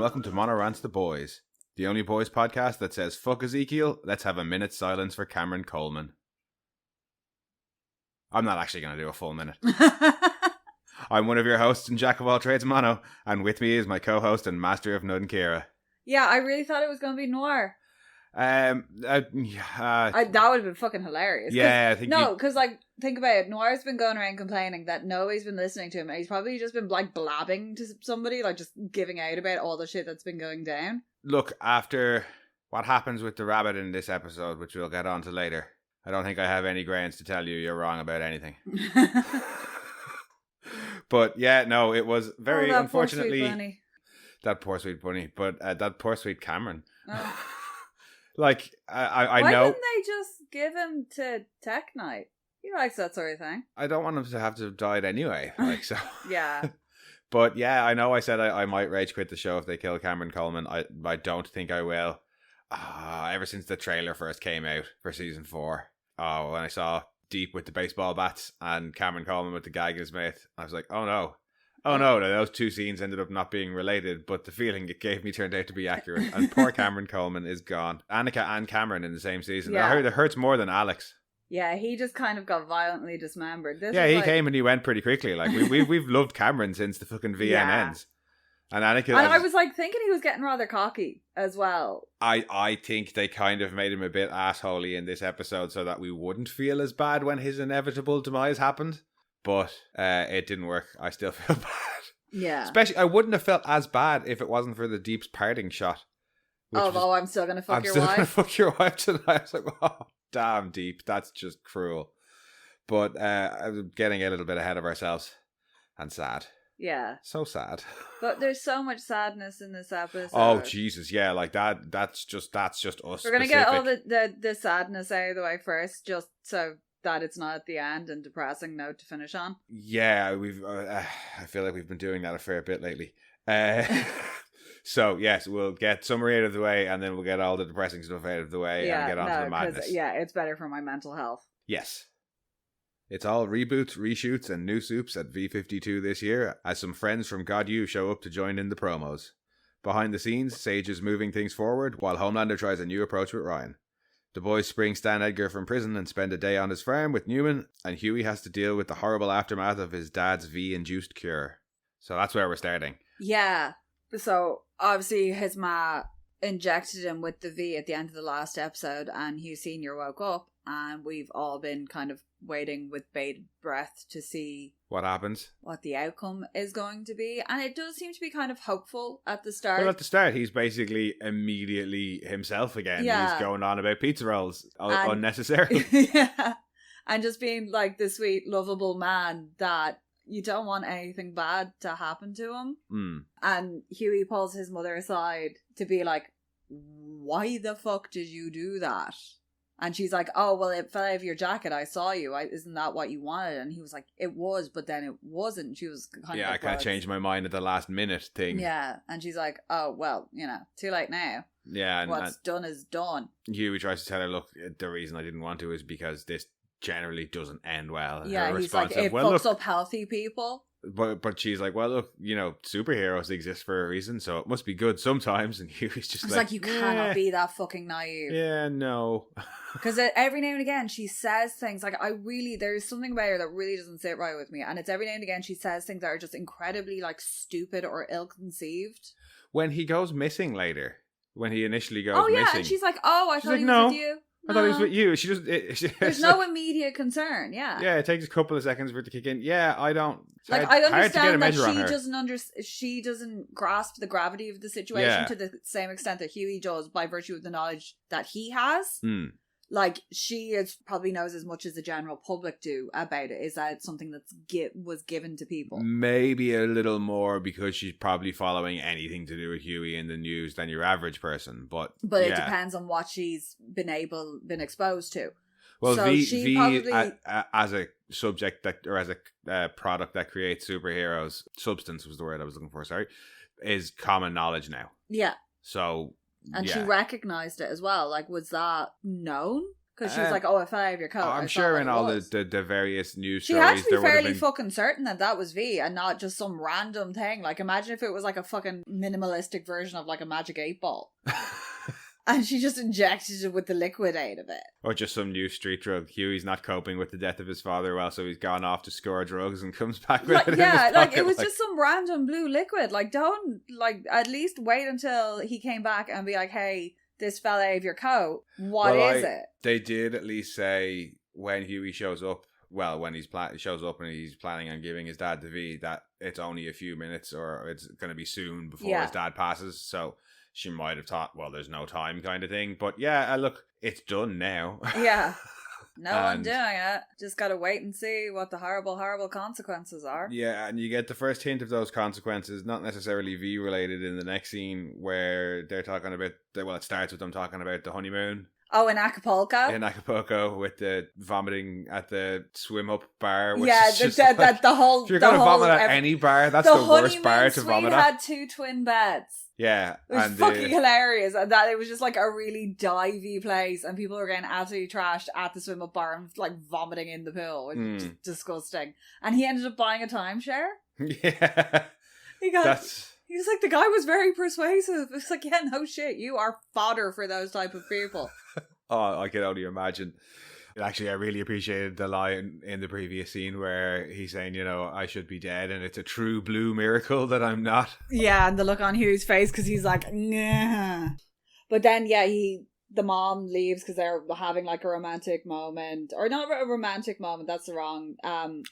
welcome to Mono Rants the Boys, the only boys podcast that says, fuck Ezekiel, let's have a minute's silence for Cameron Coleman. I'm not actually going to do a full minute. I'm one of your hosts and jack of all trades, Mono, and with me is my co-host and master of Nud and Kira. Yeah, I really thought it was going to be Noir. That would have been fucking hilarious. Yeah, I think because think about it. Noir's been going around complaining that nobody's been listening to him, and he's probably just been like blabbing to somebody, like just giving out about all the shit that's been going down. Look, after what happens with the rabbit in this episode, which we'll get on to later, I don't think I have any grounds to tell you you're wrong about anything. But yeah, no, it was very unfortunately that poor sweet bunny, but that poor sweet Cameron. Oh. Like, I Why know. Why didn't they just give him to Tech Night? He likes that sort of thing. I don't want him to have to have died anyway. Like, so. Yeah. But yeah, I know I said I might rage quit the show if they kill Cameron Coleman. I don't think I will. Ever since the trailer first came out for season 4. When I saw Deep with the baseball bats and Cameron Coleman with the gag in his mouth, I was like, oh no. Those two scenes ended up not being related, but the feeling it gave me turned out to be accurate. And poor Cameron Coleman is gone. Annika and Cameron in the same season. Yeah. I heard it hurts more than Alex. Yeah, he just kind of got violently dismembered. He came and he went pretty quickly. Like we've loved Cameron since the fucking VN ends. And Annika, and I was like thinking he was getting rather cocky as well. I think they kind of made him a bit assholey in this episode so that we wouldn't feel as bad when his inevitable demise happened. But it didn't work. I still feel bad. Yeah. Especially, I wouldn't have felt as bad if it wasn't for the Deep's parting shot. I'm still going to fuck your wife. I'm still going to fuck your wife tonight. I was like, oh, damn, Deep. That's just cruel. But I'm getting a little bit ahead of ourselves. And sad. Yeah. So sad. But there's so much sadness in this episode. Oh, Jesus. Yeah, like that's just us. We're going to get all the sadness out of the way first, just so that it's not at the end and depressing note to finish on. Yeah, we've. I feel like we've been doing that a fair bit lately. So yes, we'll get summary out of the way, and then we'll get all the depressing stuff out of the way, and get on to the madness. Yeah, it's better for my mental health. Yes, it's all reboots, reshoots, and new soups at V52 this year, as some friends from God U show up to join in the promos. Behind the scenes, Sage is moving things forward, while Homelander tries a new approach with Ryan. The boys spring Stan Edgar from prison and spend a day on his farm with Newman, and Hughie has to deal with the horrible aftermath of his dad's V-induced cure. So that's where we're starting. Yeah. So, obviously, his ma injected him with the V at the end of the last episode, and Hugh Sr. woke up, and we've all been kind of waiting with bated breath to see what happens, what the outcome is going to be. And it does seem to be kind of hopeful at the start. Well, at the start, he's basically immediately himself again. Yeah. He's going on about pizza rolls unnecessarily. Yeah. And just being like the sweet, lovable man that you don't want anything bad to happen to him. Mm. And Hughie pulls his mother aside to be like, why the fuck did you do that? And she's like, oh, well, it fell out of your jacket. I saw you. Isn't that what you wanted? And he was like, it was, but then it wasn't. And she was kind of like, I kind of changed my mind at the last minute thing. Yeah. And she's like, oh, well, too late now. Yeah. And what's done is done. Hughie tries to tell her, look, the reason I didn't want to is because this generally doesn't end well. And yeah, he's like, it fucks up healthy people. But she's like, well, look, superheroes exist for a reason, so it must be good sometimes. And Hughie's just like, you cannot be that fucking naive. Yeah, no. Because every now and again she says things like, there's something about her that really doesn't sit right with me. And it's every now and again she says things that are just incredibly like stupid or ill-conceived. When he goes missing later, when he initially goes missing. And she's like, I thought he was with you. I thought he was with you. She just. There's no immediate concern. Yeah. Yeah, it takes a couple of seconds for it to kick in. Yeah, I don't. I understand that she doesn't grasp the gravity of the situation to the same extent that Hughie does by virtue of the knowledge that he has. Mm. Like, she probably knows as much as the general public do about it. Is that it's something that's was given to people? Maybe a little more because she's probably following anything to do with Hughie in the news than your average person. But it depends on what she's been exposed to. Well, so V as a subject or as a product that creates superheroes, substance was the word I was looking for. Sorry, is common knowledge now. Yeah. So. And she recognized it as well. Like, was that known? Because she was like, oh, it fell out of your coat. I'm sure in all the various news she stories, had to be there would have fairly been... fucking certain that was V and not just some random thing. Like, imagine if it was like a fucking minimalistic version of like a Magic 8-Ball. And she just injected it with the liquid out of it. Or just some new street drug. Hughie's not coping with the death of his father well, so he's gone off to score drugs and comes back with it in his pocket. It was just some random blue liquid. Like, don't, like, at least wait until he came back and be like, hey, this fell out of your coat. What is it? They did at least say when Hughie shows up, well, when he shows up and he's planning on giving his dad the V, that it's only a few minutes or it's going to be soon before his dad passes. So she might have thought, well, there's no time kind of thing. But yeah, look, it's done now. Yeah. No one doing it. Just gotta wait and see what the horrible, horrible consequences are. Yeah, and you get the first hint of those consequences, not necessarily V related, in the next scene where they're talking about, well, it starts with them talking about the honeymoon. Oh, in Acapulco? In Acapulco, with the vomiting at the swim up bar. Which yeah, is just the whole... If you're going to vomit at any bar, that's the worst bar to vomit at. Had 2 twin beds. Yeah. It was fucking hilarious. And that it was just like a really divey place and people were getting absolutely trashed at the swim up bar and like vomiting in the pool. Which is disgusting. And he ended up buying a timeshare. Yeah. He was like, the guy was very persuasive. It's like, yeah, no shit. You are fodder for those type of people. Oh, I can only imagine. Actually, I really appreciated the line in the previous scene where he's saying, you know, I should be dead and it's a true blue miracle that I'm not. Yeah, and the look on Hugh's face because he's like, nah. But then, yeah, the mom leaves because they're having like a romantic moment. Or not a romantic moment, that's the wrong...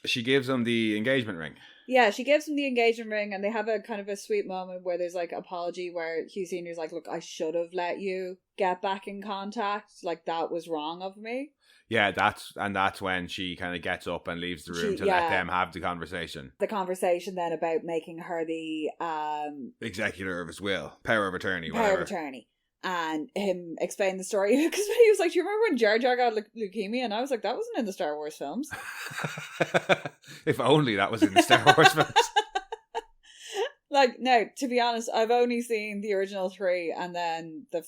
She gives him the engagement ring. Yeah, she gives him the engagement ring and they have a kind of a sweet moment where there's like apology where Hugh Sr.'s like, look, I should have let you get back in contact. Like, that was wrong of me. Yeah, that's when she kind of gets up and leaves the room to let them have the conversation. The conversation then about making her the... executor of his will. Power of attorney, whatever. Power of attorney. And him explain the story. Because he was like, do you remember when Jar Jar got leukemia? And I was like, that wasn't in the Star Wars films. If only that was in the Star Wars films. Like, no, to be honest, I've only seen the original 3 and then the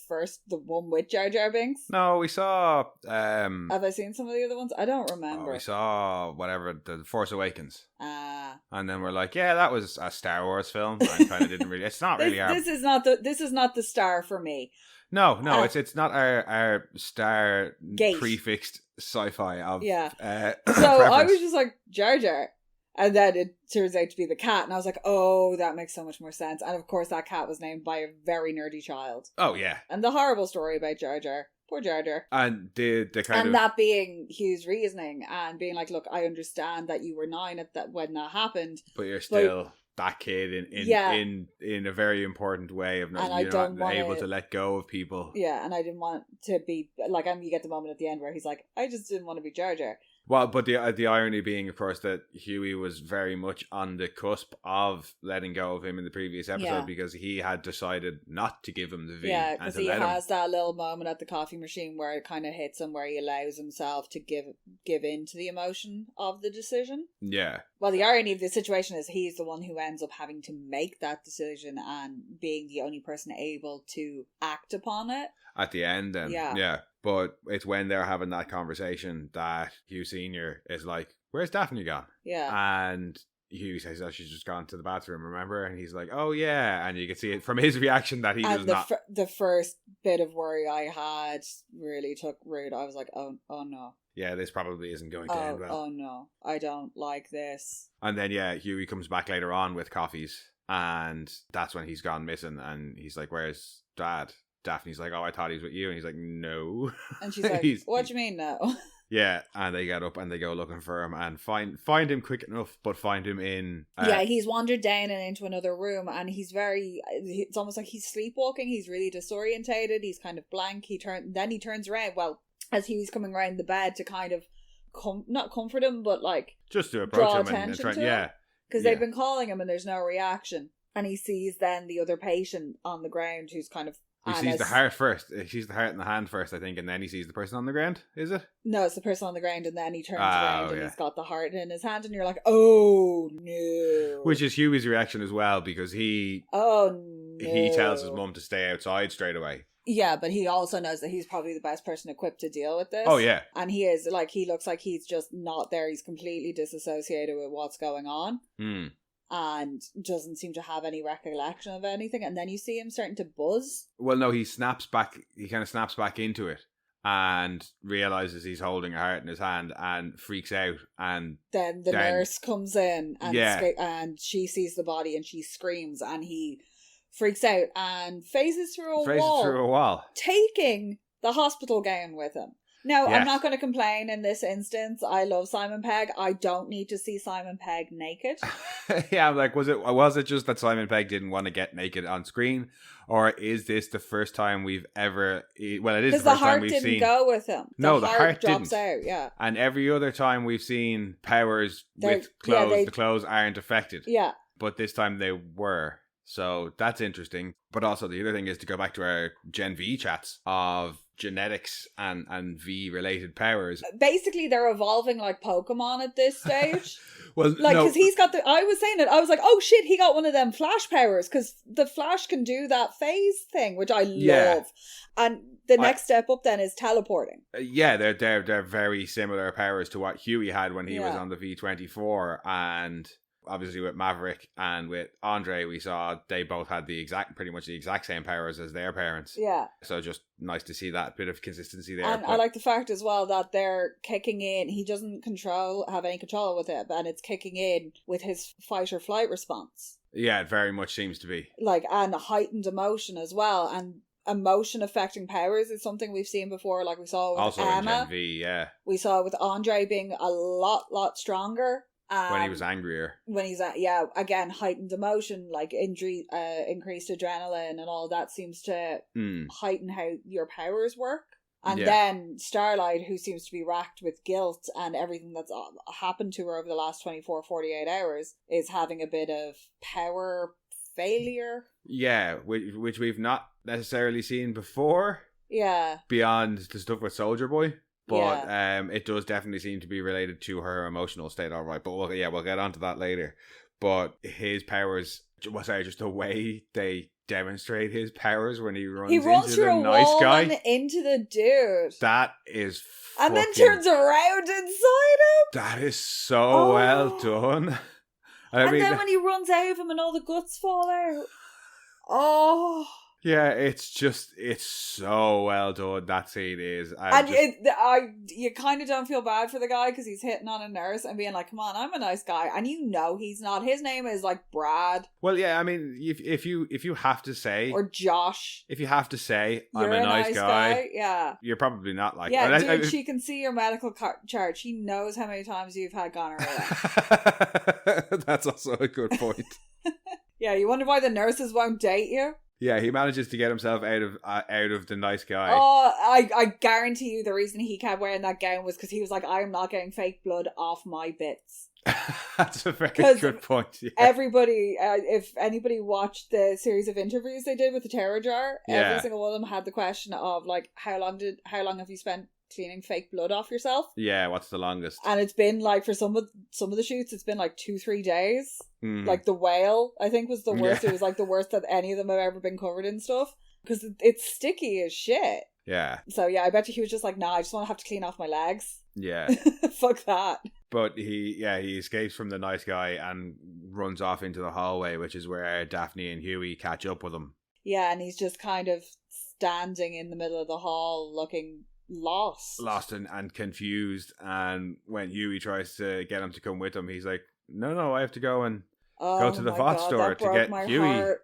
one with Jar Jar Binks. No, we saw... Have I seen some of the other ones? I don't remember. We saw, the Force Awakens. And then we're like, yeah, that was a Star Wars film. I kind of didn't really... It's not really our... This is not the star for me. No, it's not our star gate. Prefixed sci-fi of... Yeah. So preference. I was just like, Jar Jar. And then it turns out to be the cat. And I was like, oh, that makes so much more sense. And of course, that cat was named by a very nerdy child. Oh, yeah. And the horrible story about Jar Jar. Poor Jar Jar. And the kind and that being Hugh's reasoning and being like, look, I understand that you were 9 when that happened. But you're still that kid in a very important way of not able to let go of people. Yeah, and I didn't want to be... Like, you get the moment at the end where he's like, I just didn't want to be Jar Jar. Well, but the irony being, of course, that Hughie was very much on the cusp of letting go of him in the previous episode because he had decided not to give him the V. Yeah, because he has that little moment at the coffee machine where it kind of hits him, where he allows himself to give in to the emotion of the decision. Yeah. Well, the irony of the situation is he's the one who ends up having to make that decision and being the only person able to act upon it. At the end, then. Yeah. But it's when they're having that conversation that Hugh Sr. is like, where's Daphne gone? Yeah. And Hugh says, oh, she's just gone to the bathroom, remember? And he's like, oh, yeah. And you can see it from his reaction that he does not. The first bit of worry I had really took root. I was like, oh no. Yeah, this probably isn't going to end well. Oh no, I don't like this. And then, Hughie comes back later on with coffees. And that's when he's gone missing. And he's like, where's Dad? Daphne's like, oh, I thought he was with you. And he's like, no. And she's like, what do you mean no? Yeah, and they get up and they go looking for him and find him quick enough, but find him in... he's wandered down and into another room and it's almost like he's sleepwalking. He's really disorientated. He's kind of blank. Then he turns around, well, as he's coming around the bed to kind of, not comfort him, but like... Just to approach him and try, to him. Because they've been calling him and there's no reaction. And he sees then the other patient on the ground who's kind of... He sees the heart first. He sees the heart in the hand first, I think, and then he sees the person on the ground, is it? No, it's the person on the ground, and then he turns around and he's got the heart in his hand, and you're like, oh, no. Which is Hughie's reaction as well, because he tells his mum to stay outside straight away. Yeah, but he also knows that he's probably the best person equipped to deal with this. Oh, yeah. And he is, like, he looks like he's just not there. He's completely disassociated with what's going on. And doesn't seem to have any recollection of anything. And then you see him starting to buzz. Well, no, he kind of snaps back into it and realizes he's holding a heart in his hand and freaks out. And then the nurse comes in and, and she sees the body and she screams and he freaks out and phases through a wall, taking the hospital gown with him. Now, I'm not going to complain in this instance. I love Simon Pegg. I don't need to see Simon Pegg naked. Yeah, I'm like, was it just that Simon Pegg didn't want to get naked on screen? Or is this the first time we've ever... Well, it is the first time we've seen... Because the heart didn't go with him. No, the heart drops didn't. out, yeah. And every other time we've seen powers with clothes, the clothes aren't affected. Yeah. But this time they were. So that's interesting. But also the other thing is to go back to our Gen V chats of genetics and V related powers. Basically, they're evolving like Pokemon at this stage. Well, like, because he's got I was saying it, I was like, oh shit, he got one of them Flash powers, because the Flash can do that phase thing, which I love. And the next step up then is teleporting. Yeah, they're very similar powers to what Hughie had when he was on the V24, and obviously with Maverick and with Andre, we saw they both had pretty much the exact same powers as their parents. Yeah. So just nice to see that bit of consistency there. And I like the fact as well that they're kicking in. He doesn't have any control with it, and it's kicking in with his fight or flight response. Yeah, it very much seems to be. Like, and heightened emotion as well. And emotion affecting powers is something we've seen before. Like we saw with also Emma. In Gen V, yeah. We saw with Andre being a lot stronger. When he was angrier. When he's again, heightened emotion, like increased adrenaline and all that seems to heighten how your powers work. And then Starlight, who seems to be racked with guilt and everything that's happened to her over the last 48 hours, is having a bit of power failure. Yeah, which we've not necessarily seen before. Yeah. Beyond the stuff with Soldier Boy. But it does definitely seem to be related to her emotional state, all right. But we'll get onto that later. But his powers, just the way they demonstrate his powers when he runs into the nice guy. Into the dude. That is and then turns around inside him. That is so well done. And then when he runs out of him and all the guts fall out. Oh... Yeah, it's so well done, that scene is. You kind of don't feel bad for the guy because he's hitting on a nurse and being like, come on, I'm a nice guy. And you know he's not. His name is like Brad. Well, yeah, I mean, if you have to say... Or Josh. If you have to say, I'm a nice guy, yeah, you're probably not like... Yeah, dude, she can see your medical chart. She knows how many times you've had gonorrhea. That's also a good point. Yeah, you wonder why the nurses won't date you? Yeah, he manages to get himself out of the nice guy. Oh, I guarantee you the reason he kept wearing that gown was because he was like, I am not getting fake blood off my bits. That's a very good point. Yeah. Everybody, if anybody watched the series of interviews they did with the Terror Jar, every single one of them had the question of like, how long have you spent cleaning fake blood off yourself? Yeah, what's the longest? And it's been like, for some of the shoots, it's been like 2-3 days. Like the whale, I think, was the worst. It was like the worst that any of them have ever been covered in stuff, because it's sticky as shit. Yeah. So yeah, I bet you he was just like, nah, I just want to have to clean off my legs. Yeah. Fuck that. But he escapes from the nice guy and runs off into the hallway, which is where Daphne and Hughie catch up with him. Yeah, and he's just kind of standing in the middle of the hall looking lost and confused. And when Hughie tries to get him to come with him, he's like, no, I have to go and go to the VOT store to get Hughie. Heart.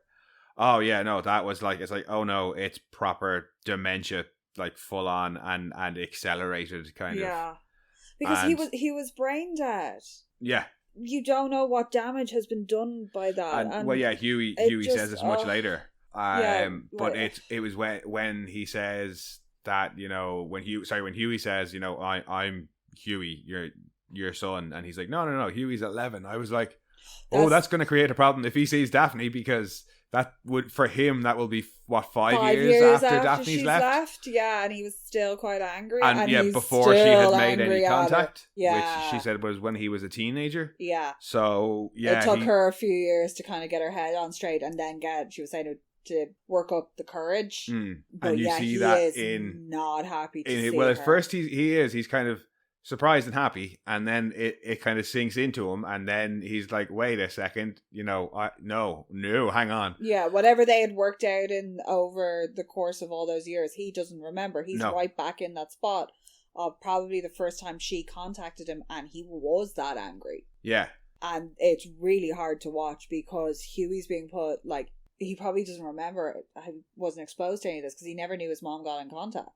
Oh yeah, no, that was like, it's like, oh no, it's proper dementia, like full on and accelerated kind of. Yeah, because he was brain dead. Yeah. You don't know what damage has been done by that. And well, yeah, Hughie says this much later. But it was when he says that, you know, when Hughie says, you know, I'm Hughie, your son, and he's like, no, Hughie's 11. I was like, that's going to create a problem if he sees Daphne, because that would, for him, that will be what, 5 years after Daphne's left. Yeah, and he was still quite angry, and yeah, before she had made any contact, which she said was when he was a teenager. Yeah. So yeah, it took her a few years to kind of get her head on straight, and then she was saying it to work up the courage. But and you yeah, see he that is in not happy to see well, at her. first he's kind of surprised and happy, and then it kind of sinks into him, and then he's like, wait a second, no, hang on. Yeah, whatever they had worked out in over the course of all those years, he doesn't remember. He's right back in that spot of probably the first time she contacted him, and he was that angry. Yeah. And it's really hard to watch because Hughie's being put, like, he probably doesn't remember it. He wasn't exposed to any of this because he never knew his mom got in contact.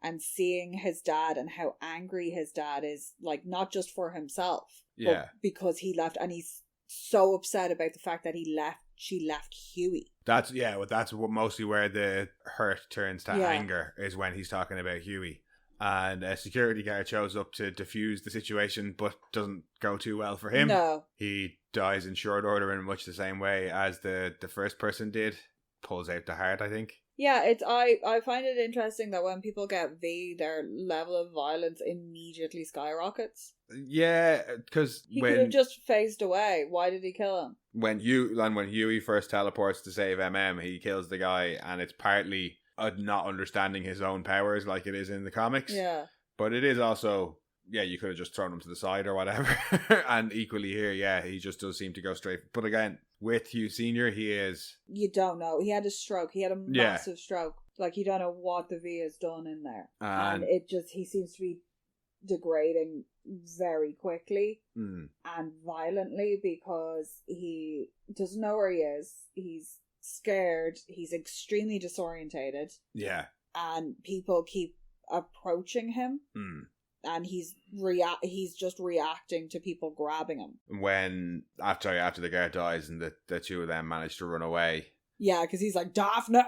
And seeing his dad and how angry his dad is, like, not just for himself, but because he left, and he's so upset about the fact that she left Hughie. That's mostly where the hurt turns to anger, is when he's talking about Hughie. And a security guard shows up to defuse the situation, but doesn't go too well for him. No. He dies in short order in much the same way as the first person did. Pulls out the heart, I think. Yeah, I find it interesting that when people get V, their level of violence immediately skyrockets. Yeah, because he could have just phased away. Why did he kill him? When Hughie first teleports to save MM, he kills the guy, and it's partly not understanding his own powers like it is in the comics. Yeah. But it is also, you could have just thrown him to the side or whatever. And equally here, he just does seem to go straight. But again, with Hugh Sr, he is... You don't know. He had a stroke. He had a massive stroke. Like, you don't know what the V has done in there. And he seems to be degrading very quickly and violently because he doesn't know where he is. He's scared. He's extremely disorientated. Yeah. And people keep approaching him. And he's just reacting to people grabbing him. When after the guard dies and the two of them manage to run away. Yeah, because he's like, Daphne!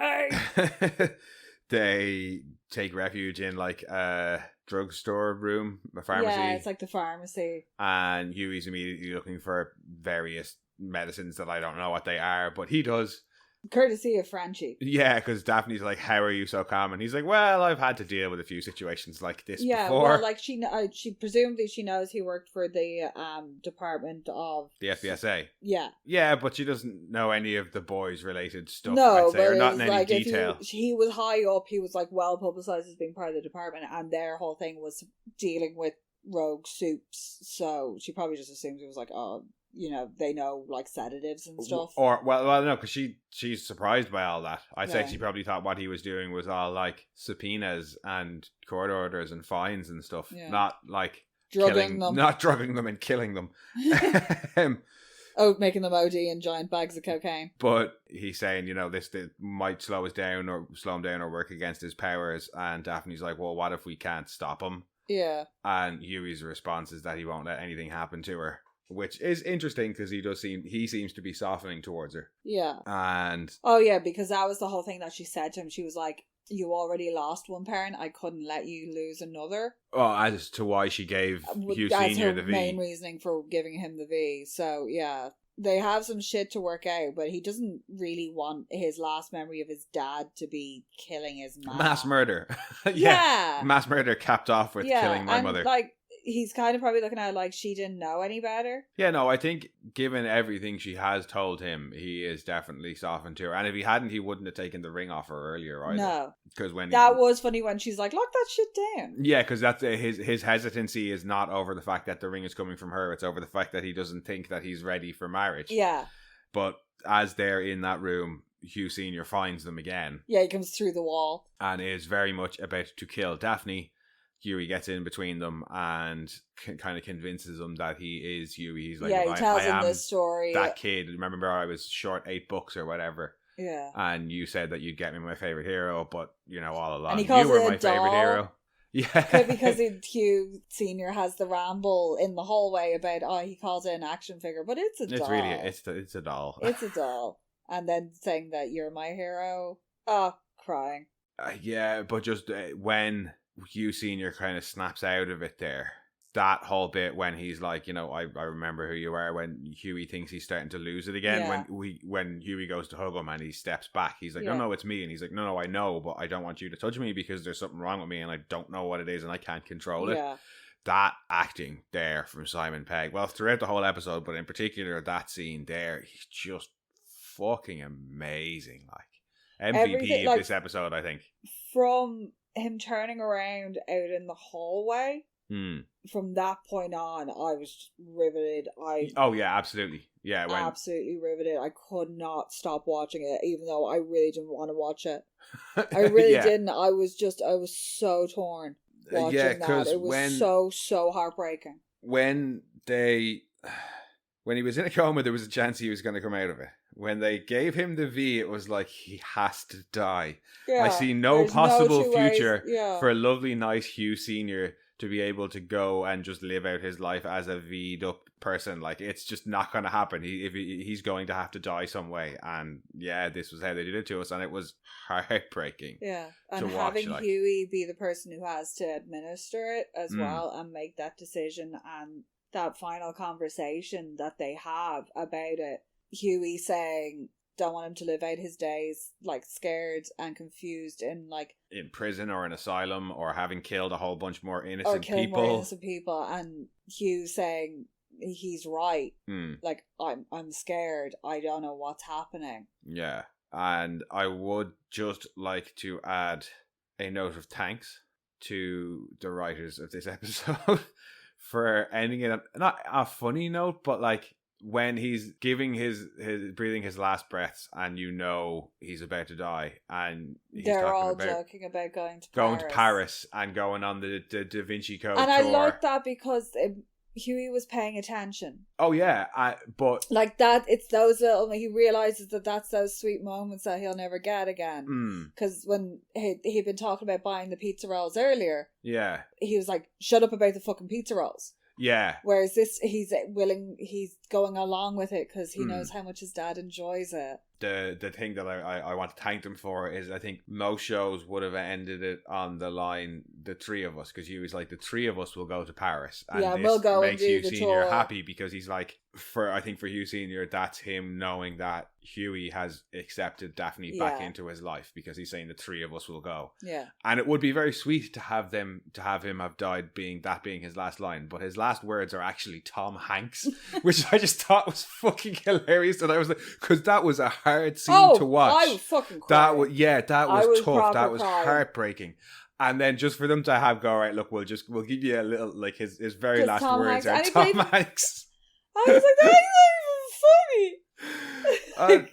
They take refuge in like a drugstore room, a pharmacy. Yeah, it's like the pharmacy. And Hughie's immediately looking for various medicines that I don't know what they are, but he does. Courtesy of Frenchie. Yeah, because Daphne's like, how are you so calm? And he's like, well, I've had to deal with a few situations like this before. Yeah, well, like she presumably she knows he worked for the department of... The FBSA. Yeah. Yeah, but she doesn't know any of the boys related stuff, no, I'd say, or not in any like detail. He was high up, he was like well publicised as being part of the department, and their whole thing was dealing with rogue soups, so she probably just assumed it was like, oh... they know like sedatives and stuff. Or well, no, because she's surprised by all that. I'd say she probably thought what he was doing was all like subpoenas and court orders and fines and stuff, not like drugging them, not drugging them and killing them. Making them OD in giant bags of cocaine. But he's saying, this might slow him down or work against his powers. And Daphne's like, well, what if we can't stop him? Yeah. And Hughie's response is that he won't let anything happen to her. Which is interesting because he seems to be softening towards her. Yeah. And... Oh, yeah, because that was the whole thing that she said to him. She was like, you already lost one parent. I couldn't let you lose another. Oh, as to why she gave Hugh Sr. the V. Main reasoning for giving him the V. So, yeah. They have some shit to work out, but he doesn't really want his last memory of his dad to be killing his mom. Mass murder. Yeah. Mass murder capped off with killing my mother. Like, he's kind of probably looking at it like she didn't know any better. Yeah, no, I think given everything she has told him, he is definitely softened to her. And if he hadn't, he wouldn't have taken the ring off her earlier either. No. Because was funny when she's like, lock that shit down. Yeah, because that's his hesitancy is not over the fact that the ring is coming from her. It's over the fact that he doesn't think that he's ready for marriage. Yeah. But as they're in that room, Hugh Sr. finds them again. Yeah, he comes through the wall. And is very much about to kill Daphne. Hughie gets in between them and kind of convinces them that he is Hughie. He's like, he tells him this story. That kid. Remember, I was short 8 books or whatever. Yeah. And you said that you'd get me my favorite hero, but all along you were my favorite hero. Yeah. Because Hugh Sr. has the ramble in the hallway about, he calls it an action figure, but it's a doll. It's a doll. It's a doll. And then saying that you're my hero. Oh, crying. Yeah, but just when Hugh Sr. kind of snaps out of it there. That whole bit when he's like, I remember who you are, when Hughie thinks he's starting to lose it again. Yeah. When Hughie goes to hug him and he steps back, he's like, no, it's me. And he's like, no, I know, but I don't want you to touch me because there's something wrong with me and I don't know what it is and I can't control it. Yeah. That acting there from Simon Pegg, well, throughout the whole episode, but in particular that scene there, he's just fucking amazing. Like, MVP Everything, of like, this episode, I think. From him turning around out in the hallway, from that point on, I was just riveted. Oh yeah, absolutely. Yeah, absolutely riveted. I could not stop watching it, even though I really didn't want to watch it. I really didn't. I was so torn watching that. It was so heartbreaking. When he was in a coma, there was a chance he was going to come out of it. When they gave him the V, it was like, he has to die. Yeah, I see no possible future for a lovely, nice Hugh Sr. to be able to go and just live out his life as a V'd up person. Like, it's just not going to happen. He's going to have to die some way. And yeah, this was how they did it to us, and it was heartbreaking. Yeah, and having Hughie be the person who has to administer it as well and make that decision, and that final conversation that they have about it. Hughie saying, don't want him to live out his days like scared and confused in prison or an asylum, or having killed a whole bunch more innocent people. And Hugh saying he's right. Like, I'm scared. I don't know what's happening. Yeah. And I would just like to add a note of thanks to the writers of this episode for ending it, not a funny note, but like, when he's giving his breathing his last breaths, and he's about to die, and they're all joking about going to Paris and going on the Da Vinci Code and tour. I like that because Hughie was paying attention. Oh yeah, but like that, it's those little. He realizes that's those sweet moments that he'll never get again. Because when he'd been talking about buying the pizza rolls earlier, yeah, he was like, "Shut up about the fucking pizza rolls." Yeah. Whereas this, he's going along with it because he knows how much his dad enjoys it. The thing that I want to thank them for is, I think most shows would have ended it on the line, the three of us, because he was like, the three of us will go to Paris. And this we'll go makes and do Hugh the Sr. tour. happy, because he's like, I think for Hugh Sr., that's him knowing that Hughie has accepted Daphne back into his life, because he's saying the three of us will go. Yeah. And it would be very sweet to have him have died being his last line, but his last words are actually Tom Hanks, which I just thought was fucking hilarious. And I was like, because that was a hard scene to watch. I was fucking crying. That was tough. That was crying. Heartbreaking. And then just for them to have go, right, look, we'll give you a little, like, his very just last Tom words Hanks. are Tom Hanks. I was like, that's not even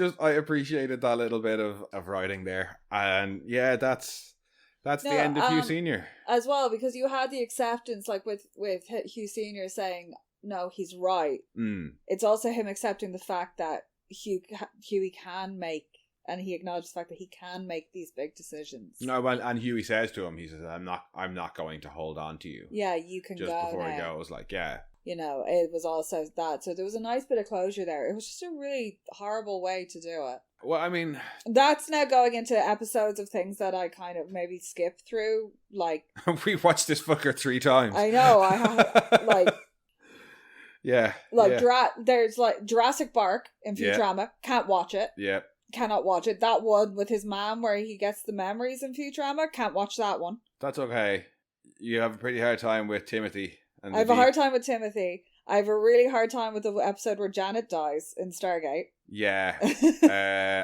funny. I appreciated that little bit of writing there. And yeah, that's the end of Hugh Sr. As well, because you had the acceptance, like with Hugh Sr. saying, no, he's right. It's also him accepting the fact that Hughie can make, and he acknowledged the fact that he can make these big decisions. No, well, and Hughie says to him, he says, I'm not going to hold on to you. Yeah, you can just go before now. he goes, like, yeah. You know, it was also that. So there was a nice bit of closure there. It was just a really horrible way to do it. Well, I mean, that's now going into episodes of things that I kind of maybe skip through. Like, we watched this fucker 3 times. I know. I have like. Yeah. Like there's like Jurassic Park in Futurama. Can't watch it. Yeah. Cannot watch it. That one with his mom where he gets the memories in Futurama. Can't watch that one. That's okay. You have a pretty hard time with Timothy. I have a hard time with Timothy. I have a really hard time with the episode where Janet dies in Stargate. Yeah.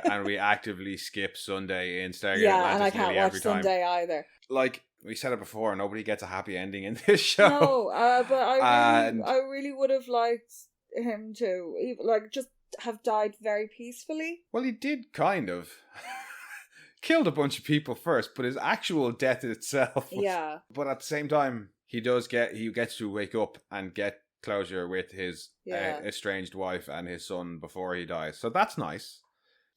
And we actively skip Sunday in Stargate. Yeah, Atlantis, and I can't watch Sunday either. Like, we said it before, nobody gets a happy ending in this show. No, but I really would have liked him to, like, just have died very peacefully. Well, he did kind of. Killed a bunch of people first, but his actual death itself was, yeah. But at the same time, he gets to wake up and get closure with his estranged wife and his son before he dies. So that's nice.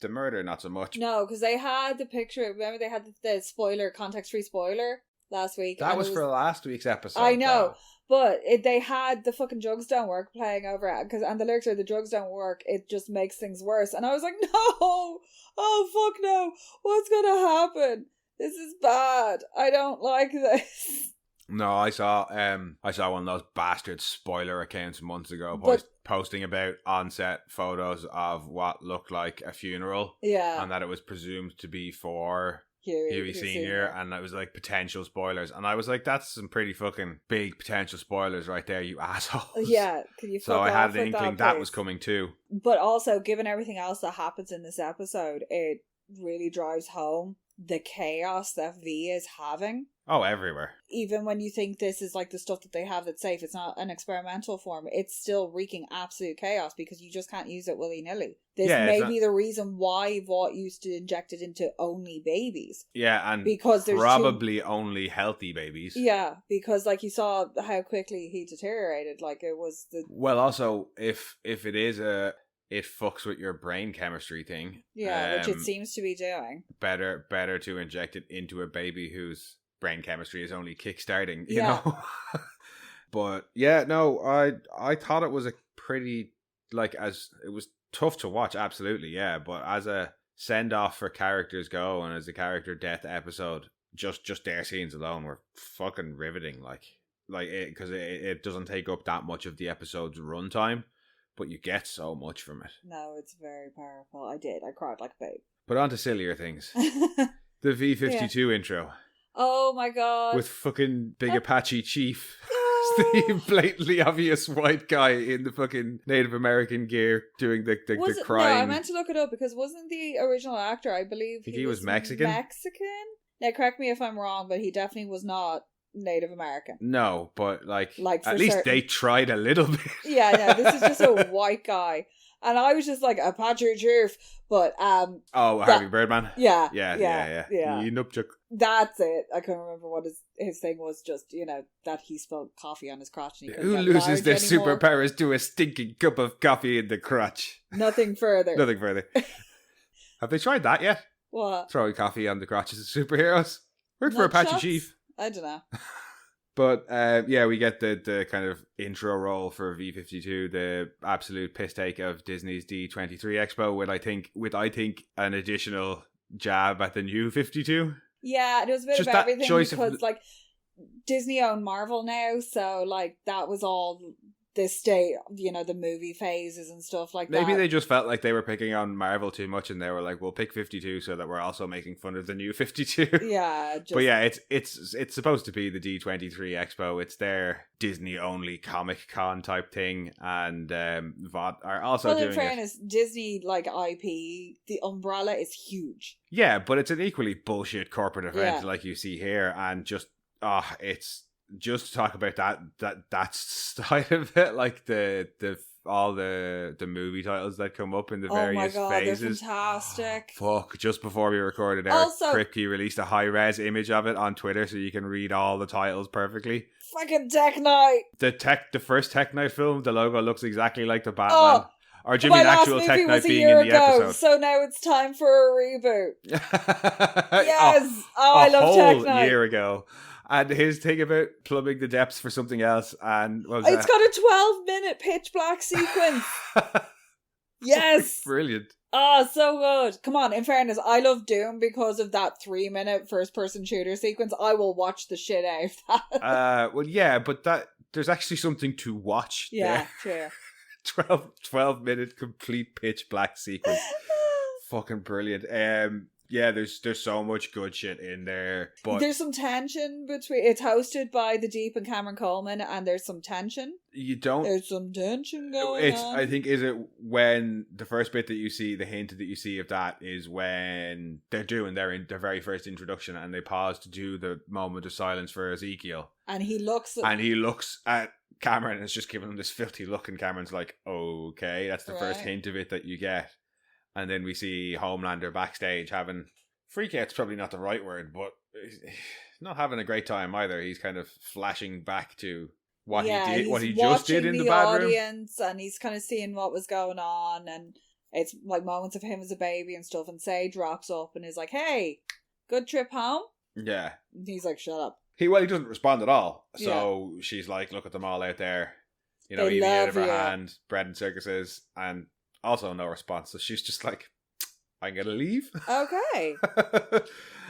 The murder, not so much. No, because they had the picture. Remember, they had the spoiler, context-free spoiler last week. That was for last week's episode. I know, but they had the fucking drugs don't work playing over it, and the lyrics are the drugs don't work. It just makes things worse. And I was like, no, oh fuck no, what's gonna happen? This is bad. I don't like this. No, I saw one of those bastard spoiler accounts months ago posting about on-set photos of what looked like a funeral. Yeah. And that it was presumed to be for Hughie Sr. and it was like potential spoilers, and I was like, that's some pretty fucking big potential spoilers right there, you assholes. Yeah, could you fuck so I had off an with inkling that was coming too. But also, given everything else that happens in this episode, it really drives home the chaos that V is having. Oh, everywhere. Even when you think this is like the stuff that they have that's safe, it's not an experimental form, it's still wreaking absolute chaos because you just can't use it willy-nilly. This may be the reason why Vought used to inject it into only babies. Yeah, and because there's probably only healthy babies. Yeah, because like you saw how quickly he deteriorated. Like it was the... Well, also, if it is it fucks with your brain chemistry thing. Yeah, which it seems to be doing. Better to inject it into a baby whose brain chemistry is only kickstarting, you know? But yeah, no, I thought it was a pretty, like, as it was tough to watch, absolutely, yeah. But as a send off for characters go and as a character death episode, just their scenes alone were fucking riveting, like it, because it doesn't take up that much of the episode's runtime. But you get so much from it. No, it's very powerful. I cried like a babe. But on to sillier things. The V52 intro. Oh my god. With fucking Big Apache Chief. The blatantly obvious white guy in the fucking Native American gear doing the crime. No, I meant to look it up because wasn't the original actor, I believe he was Mexican? Mexican? Now correct me if I'm wrong, but he definitely was not Native American. No, but like at least they tried a little bit. Yeah, no, this is just a white guy. And I was just like, Apache Chief, but Harvey Birdman. Yeah. You nupchuck. That's it. I can't remember what his thing was, just, you know, that he spilled coffee on his crotch. And who loses their superpowers to a stinking cup of coffee in the crotch? Nothing further. Nothing further. Have they tried that yet? What? Throwing coffee on the crotches of superheroes? Worked for Apache Chief. I don't know. But we get the kind of intro role for V52, the absolute piss take of Disney's D23 Expo with I think an additional jab at the new 52. Yeah, it was a bit just of everything because like Disney own Marvel now, so like that was all this state, you know, the movie phases and stuff like that. Maybe they just felt like they were picking on Marvel too much and they were like, we'll pick 52 so that we're also making fun of the new 52. Yeah. But yeah, it's supposed to be the D23 Expo. It's their Disney only Comic Con type thing, and Vought are also doing it. Well, in fairness, Disney like IP, the umbrella is huge. Yeah, but it's an equally bullshit corporate event like you see here, and just it's just to talk about that side of it, like all the movie titles that come up in the various phases. They're fantastic. Fuck, just before we recorded, Eric Kripke released a high-res image of it on Twitter so you can read all the titles perfectly. Fucking Tech Night! The first Tech Night film, the logo looks exactly like the Batman. Or do you mean actual Tech Night being in the episode? So now it's time for a reboot. Yes! I love Tech Night. A year ago. And his thing about plumbing the depths for something else, and what was it's got a 12-minute pitch black sequence. Yes, brilliant. Oh, so good. Come on, in fairness, I love Doom because of that 3-minute first-person shooter sequence. I will watch the shit out of that. Well, yeah, but there's actually something to watch. Yeah, there. Sure. 12-minute complete pitch black sequence. Fucking brilliant. Yeah, there's so much good shit in there. But there's some tension between... It's hosted by The Deep and Cameron Coleman, and there's some tension. There's some tension going on. I think, is it when the first bit that you see, the hint that you see of that is when they're doing their very first introduction and they pause to do the moment of silence for Ezekiel. And he looks at Cameron and is just giving him this filthy look, and Cameron's like, okay, that's the first hint of it that you get. And then we see Homelander backstage having... Freakout's probably not the right word, but not having a great time either. He's kind of flashing back to what he did, what he just did in the bad room. And he's kind of seeing what was going on, and it's like moments of him as a baby and stuff. And Sage rocks up and is like, "Hey, good trip home?" Yeah. And he's like, "Shut up." He doesn't respond at all. So she's like, "Look at them all out there, you know, eating out of her hand, bread and circuses," and also no response. So she's just like, I'm gonna leave. Okay.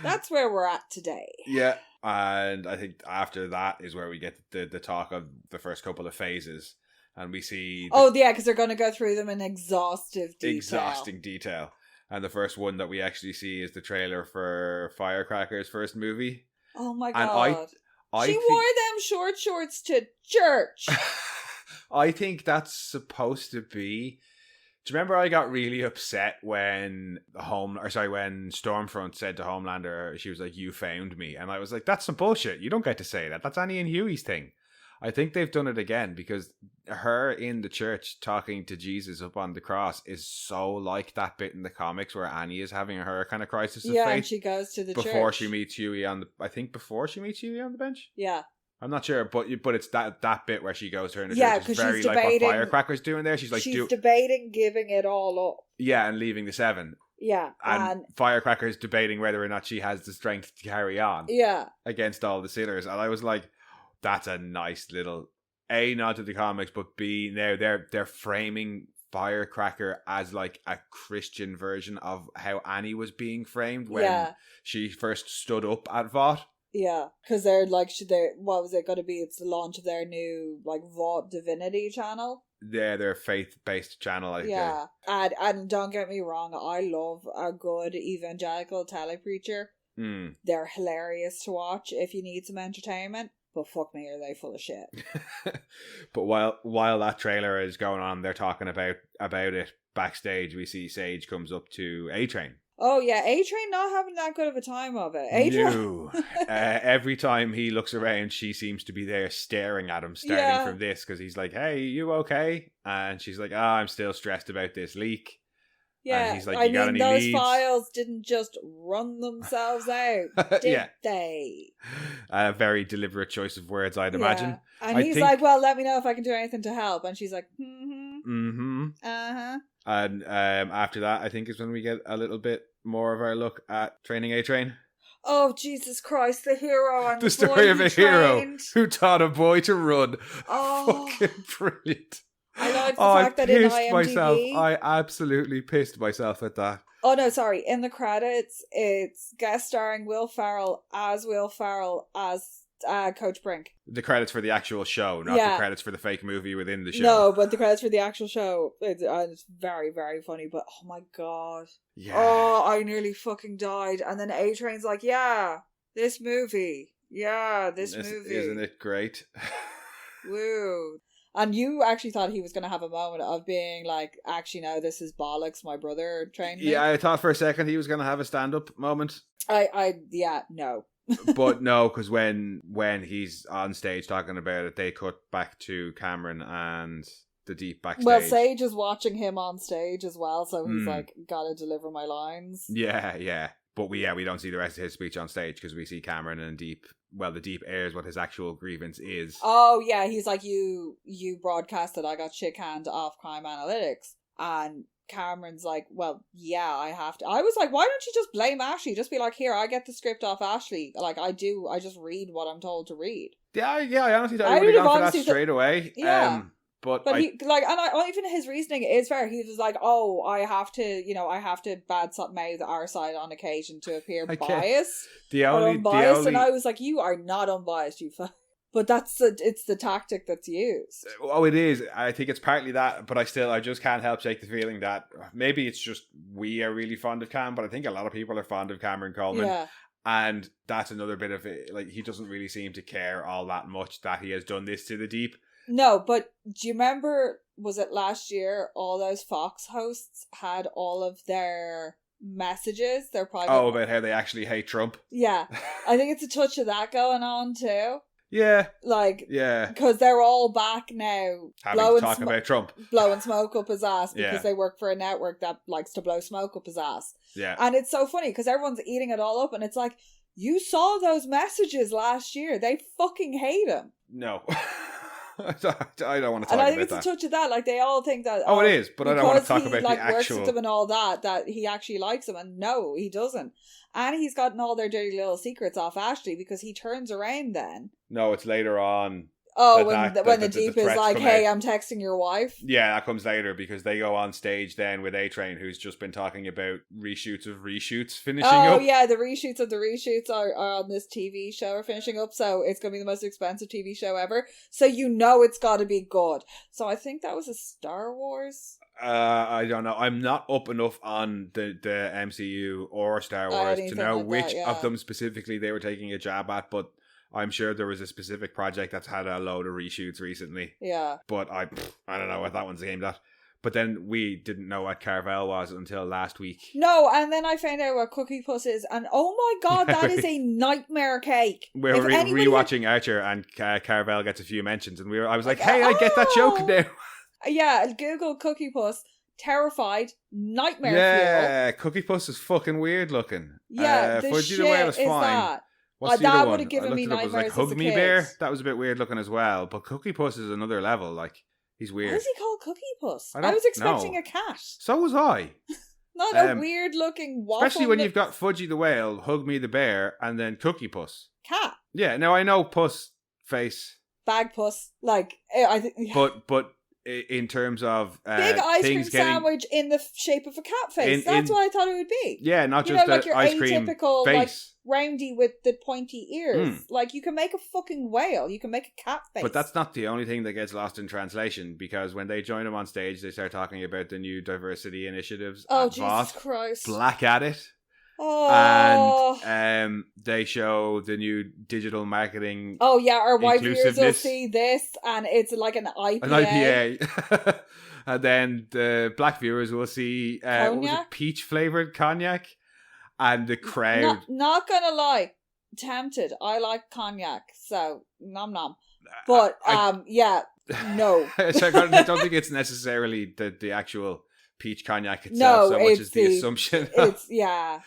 That's where we're at today. Yeah. And I think after that is where we get the talk of the first couple of phases. And we see... because they're going to go through them in exhausting detail. And the first one that we actually see is the trailer for Firecracker's first movie. Oh my And god. She wore them short shorts to church. I think that's supposed to be... Do you remember I got really upset when when Stormfront said to Homelander, she was like, "You found me," and I was like, "That's some bullshit. You don't get to say that. That's Annie and Hughie's thing." I think they've done it again because her in the church talking to Jesus up on the cross is so like that bit in the comics where Annie is having her kind of crisis of faith. And she goes to the church before she meets Hughie on the bench. Yeah. I'm not sure, but it's that bit where she goes to her in the Yeah, church. It's 'cause very she's like debating- what Firecracker's doing there. She's like, she's debating giving it all up. yeah, and leaving the 7. Yeah, and Firecracker's debating whether or not she has the strength to carry on. Yeah, against all the sinners, and I was like, that's a nice little A, nod to the comics, but B, now they're framing Firecracker as like a Christian version of how Annie was being framed when she first stood up at Vought. Yeah, because they're like, what was it going to be? It's the launch of their new like Vought Divinity channel. Yeah, their faith-based channel. And don't get me wrong, I love a good evangelical telepreacher. They're hilarious to watch if you need some entertainment. But fuck me, are they full of shit. But while that trailer is going on, they're talking about it backstage. We see Sage comes up to A-Train. Oh yeah, A-Train not having that good of a time of it. A-Train. No. Every time he looks around, she seems to be there staring at him, starting from this, because he's like, "Hey, you okay?" And she's like, "I'm still stressed about this leak." Yeah, and he's like, "You got any those leads?" files didn't just run themselves out, did they? A very deliberate choice of words, I'd imagine. And he's like, "Well, let me know if I can do anything to help." And she's like, uh-huh. And after that, I think is when we get a little bit more of our look at training A-Train. Oh, Jesus Christ, the hero and the story of a hero who taught a boy to run. Oh, fucking brilliant. I like the fact that in IMDb... myself. I absolutely pissed myself at that. Oh, no, sorry. In the credits, it's guest starring Will Ferrell as Coach Brink. The credits for the actual show, not the credits for the fake movie within the show. No, but the credits for the actual show. It's very, very funny, but oh my god. Yeah. Oh, I nearly fucking died. And then A-Train's like, this movie. Isn't it great? Woo. And you actually thought he was going to have a moment of being like, actually, no, this is bollocks. My brother trained me. Yeah, I thought for a second he was going to have a stand-up moment. No. But no, because when he's on stage talking about it, they cut back to Cameron and the Deep backstage. Well, Sage is watching him on stage as well, so he's like, gotta deliver my lines. Yeah. But we don't see the rest of his speech on stage because we see Cameron and Deep. Well, the Deep airs what his actual grievance is. Oh, yeah, he's like, you broadcasted I got shit canned off Crime Analytics. And Cameron's like, well, yeah, I have to. I was like, why don't you just blame Ashley? Just be like, here, I get the script off Ashley. Like, I just read what I'm told to read. Yeah, I honestly thought he would have gone for that straight away. Yeah. But even his reasoning is fair. He was like, "Oh, I have to bad mouth our side on occasion to appear biased or unbiased," and I was like, "You are not unbiased, you." But it's the tactic that's used. Oh, it is. I think it's partly that, but I just can't help shake the feeling that maybe it's just we are really fond of Cam, but I think a lot of people are fond of Cameron Coleman. Yeah. And that's another bit of it. Like, he doesn't really seem to care all that much that he has done this to the Deep. No, but do you remember, was it last year, all those Fox hosts had all of their messages, their private... Oh, about how they actually hate Trump? Yeah. I think it's a touch of that going on too. Yeah. Yeah. Because they're all back now. Talking about Trump. Blowing smoke up his ass because they work for a network that likes to blow smoke up his ass. Yeah. And it's so funny because everyone's eating it all up and it's like, you saw those messages last year. They fucking hate him. No. I don't want to talk about that. And I think it's a touch of that. Like, they all think that... Oh, it is, but I don't want to talk about the actual... works with them and all that he actually likes them. And no, he doesn't. And he's gotten all their dirty little secrets off Ashley because he turns around then. No, it's later on. Oh, when the Deep is like, hey, I'm texting your wife? Yeah, that comes later because they go on stage then with A-Train, who's just been talking about reshoots of reshoots finishing up. Oh, yeah, the reshoots of the reshoots are on this TV show are finishing up, so it's going to be the most expensive TV show ever. So you know it's got to be good. So I think that was a Star Wars. I don't know. I'm not up enough on the MCU or Star Wars to know like which that, of them specifically they were taking a jab at, but I'm sure there was a specific project that's had a load of reshoots recently. Yeah. But I don't know what that one's aimed at. But then we didn't know what Carvel was until last week. No, and then I found out what Cookie Puss is, and oh my god, that is a nightmare cake. We were rewatching Archer, and Carvel gets a few mentions, and I was like, hey, I get that joke now. Yeah, Google Cookie Puss, terrified, nightmare fuel. Yeah, Cookie Puss is fucking weird looking. Yeah, the Fudgy shit the Whale is is fine. that. What's the that other would one? have given me nightmares like as Hug a Me kid. Bear. That was a bit weird looking as well. But Cookie Puss is another level. Like, he's weird. Why is he called Cookie Puss? I was expecting know. a cat. So was I. Not a weird looking waffle. Especially when you've got Fudgy the Whale, Hug Me the Bear, and then Cookie Puss. Cat. Yeah, now I know Puss face. Bag Puss. Like, I think. But in terms of big ice cream sandwich in the shape of a cat face. That's what I thought it would be. Yeah, not just like your ice cream atypical, face. like roundy with the pointy ears. Like you can make a fucking whale. You can make a cat face. But that's not the only thing that gets lost in translation, because when they join him on stage, they start talking about the new diversity initiatives. Oh, at Jesus Vought, Christ! Black at it. Oh. And they show the new digital marketing. Oh yeah, our white viewers will see this, and it's like an IPA. An IPA. And then the black viewers will see what was it, peach flavored cognac, and the crowd. Not gonna lie, tempted. I like cognac, so nom nom. But yeah, no. I don't think it's necessarily the actual peach cognac itself, so much as the assumption. It's yeah.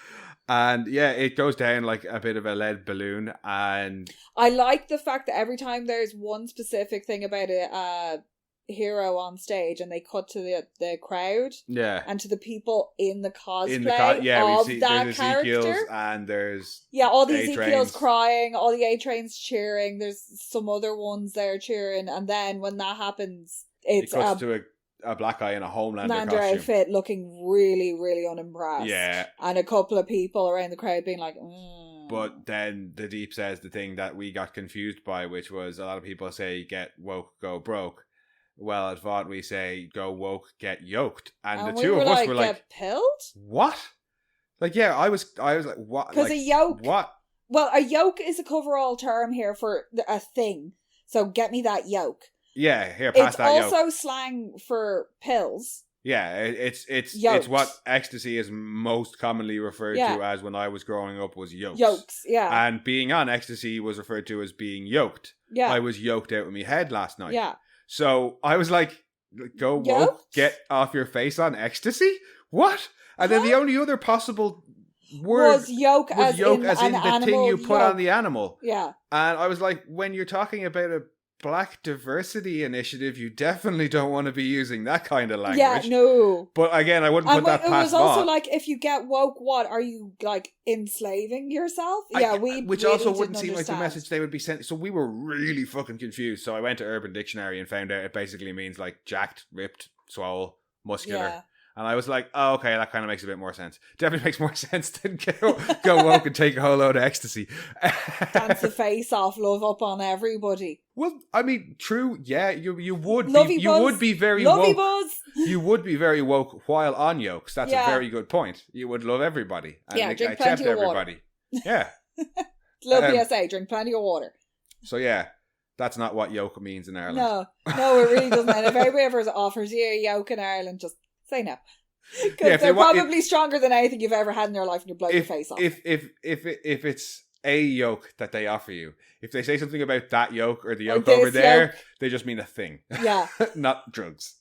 And yeah, it goes down like a bit of a lead balloon, and I like the fact that every time there's one specific thing about a hero on stage, and they cut to the crowd, yeah, and to the people in the cosplay of that there's character. Ezekiels, and there's all the Ezekiels crying, all the A-Trains cheering. There's some other ones there cheering, and then when that happens, it cuts to a black guy in a Homelander costume. outfit looking really, really unimpressed. Yeah. And a couple of people around the crowd being like, But then the Deep says the thing that we got confused by, which was a lot of people say get woke, go broke. Well, at Vought we say go woke, get yoked. And the two of us were like, get pilled? What? Like, yeah, I was like, what? Because a yoke. What? Well, a yoke is a coverall term here for a thing. So get me that yoke. Yeah, here, pass that yoke. It's also slang for pills. Yeah, it's what ecstasy is most commonly referred to as when I was growing up was yokes. Yokes, yeah. And being on ecstasy was referred to as being yoked. Yeah. I was yoked out with my head last night. Yeah. So I was like, go woke, get off your face on ecstasy? What? And then the only other possible word was yoke as in the thing you put on the animal. Yeah. And I was like, when you're talking about a black diversity initiative, you definitely don't want to be using that kind of language. Yeah, no. But again, I wouldn't put that past It was also Vought. like, if you get woke, what? Are you, like, enslaving yourself? Which also wouldn't seem like the message they would be sending. So we were really fucking confused. So I went to Urban Dictionary and found out it basically means, like, jacked, ripped, swole, muscular. Yeah. And I was like, oh, okay, that kind of makes a bit more sense. Definitely makes more sense than go woke and take a whole load of ecstasy. Dance the face off, love up on everybody. Well, I mean, true, yeah, you would be very Lovey woke. buzz. You would be very woke while on yokes. That's a very good point. You would love everybody and drink accept plenty of everybody. Yeah. Little PSA, drink plenty of water. So yeah, that's not what yoke means in Ireland. No, it really doesn't. And if anybody ever offers you a yoke in Ireland, just say no. Because they're probably stronger than anything you've ever had in your life, and you blow your face off. If it's a yoke that they offer you, if they say something about that yoke or the yoke over there, yoke. They just mean a thing. Yeah. Not drugs.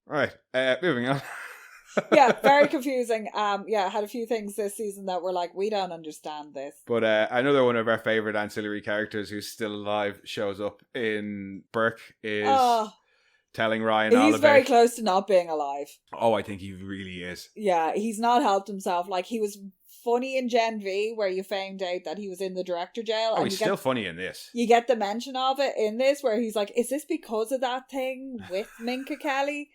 All right, moving on. Yeah, very confusing. Had a few things this season that were like, we don't understand this. But another one of our favourite ancillary characters who's still alive shows up in Burke is... telling Ryan all about... He's very close to not being alive. Oh, I think he really is. Yeah, he's not helped himself. Like, he was funny in Gen V, where you found out that he was in the director jail. Oh, and he's still funny in this. You get the mention of it in this, where he's like, is this because of that thing with Minka Kelly?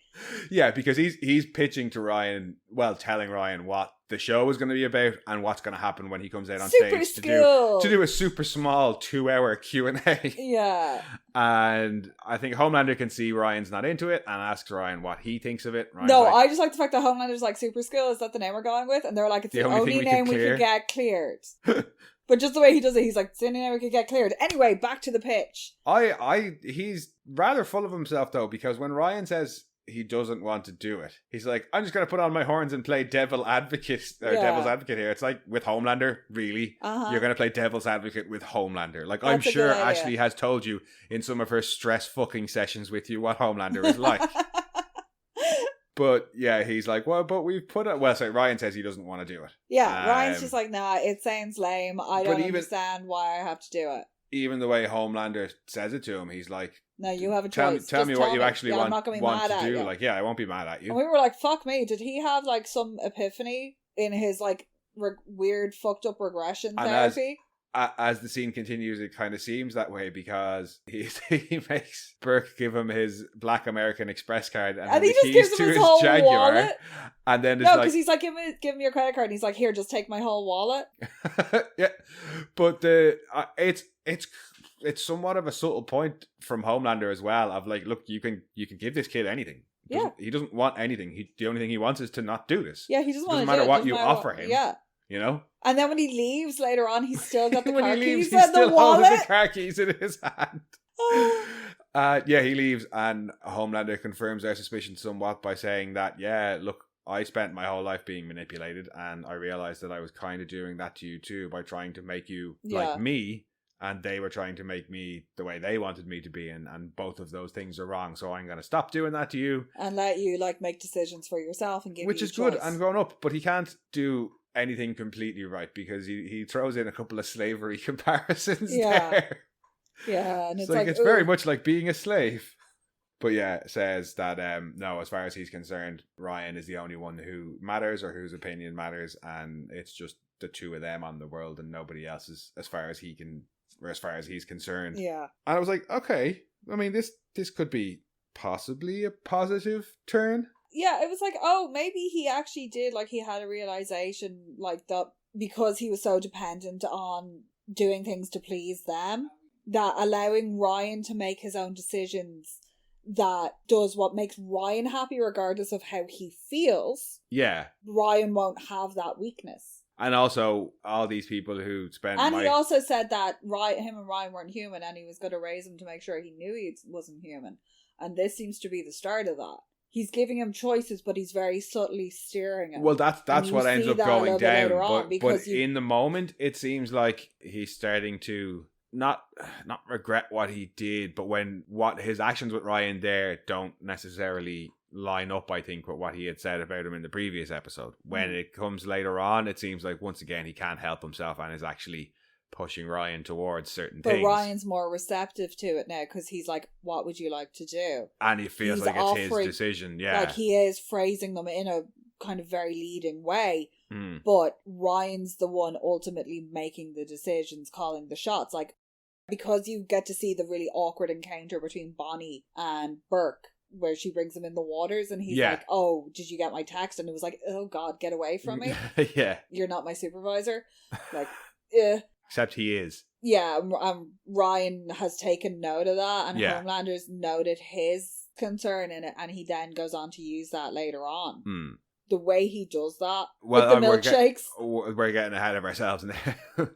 Yeah, because he's pitching to Ryan, well, telling Ryan what the show is going to be about and what's going to happen when he comes out on stage to do a super small 2-hour Q&A. Yeah. And I think Homelander can see Ryan's not into it and asks Ryan what he thinks of it. Ryan's no, like, I just like the fact that Homelander's like, super skill, is that the name we're going with? And they're like, it's the only name we could get cleared. But just the way he does it, he's like, it's the only name we could get cleared. Anyway, back to the pitch. He's rather full of himself though, because when Ryan says he doesn't want to do it, he's like, I'm just going to put on my horns and play devil's advocate here. It's like, with Homelander, really? You're going to play devil's advocate with Homelander? Like, I'm sure Ashley has told you in some of her stress fucking sessions with you what Homelander is like. But yeah, he's like, well, but we've put it. Well, sorry, Ryan says he doesn't want to do it. Yeah, Ryan's just like, nah, it sounds lame. I don't understand why I have to do it. Even the way Homelander says it to him, he's like, no, you have a choice. Tell me what you actually want to do. You. Like, yeah, I won't be mad at you. And we were like, fuck me. Did he have like some epiphany in his like weird fucked up regression therapy? As the scene continues, it kind of seems that way, because he makes Burke give him his Black American Express card and he just gives him his whole Jaguar, wallet. And then because he's like, give me your credit card, and he's like, here, just take my whole wallet. Yeah, but it's somewhat of a subtle point from Homelander as well, of like, look, you can give this kid anything. He doesn't want anything. The only thing he wants is to not do this. Yeah, he doesn't matter what you offer him. Yeah. You know? And then when he leaves later on, he's still got the car keys he and the wallet. Holds the car keys in his hand. Yeah, he leaves, and Homelander confirms their suspicion somewhat by saying that, yeah, look, I spent my whole life being manipulated, and I realized that I was kind of doing that to you too by trying to make you like me, and they were trying to make me the way they wanted me to be, and both of those things are wrong, so I'm going to stop doing that to you. And let you like make decisions for yourself and give Which you is choice. good and grown up, but he can't do anything completely right, because he throws in a couple of slavery comparisons there. Yeah, and it's like it's very much like being a slave. But yeah, says that no, as far as he's concerned, Ryan is the only one who matters, or whose opinion matters, and it's just the two of them on the world and nobody else, is as far as he's concerned. Yeah. And I was like, okay, I mean, this could be possibly a positive turn. Yeah, it was like, oh, maybe he actually did, like, he had a realization, like, that because he was so dependent on doing things to please them, that allowing Ryan to make his own decisions that does what makes Ryan happy regardless of how he feels. Yeah. Ryan won't have that weakness. And also, all these people who spent... And he also said that him and Ryan weren't human, and he was going to raise him to make sure he knew he wasn't human. And this seems to be the start of that. He's giving him choices, but he's very subtly steering him. Well, that's what ends up going down. But in the moment, it seems like he's starting to not regret what he did, but what his actions with Ryan there don't necessarily line up, I think, with what he had said about him in the previous episode. When it comes later on, it seems like once again he can't help himself and is actually pushing Ryan towards certain things. But Ryan's more receptive to it now, because he's like, what would you like to do? And he feels like it's his decision, yeah. Like, he is phrasing them in a kind of very leading way, but Ryan's the one ultimately making the decisions, calling the shots. Like, because you get to see the really awkward encounter between Bonnie and Burke, where she brings him in the waters, and he's like, oh, did you get my text? And it was like, oh God, get away from me. Yeah. You're not my supervisor. Like, Except he is. Yeah, Ryan has taken note of that, and Homelander's noted his concern in it, and he then goes on to use that later on. The way he does that with the milkshakes. We're getting ahead of ourselves now.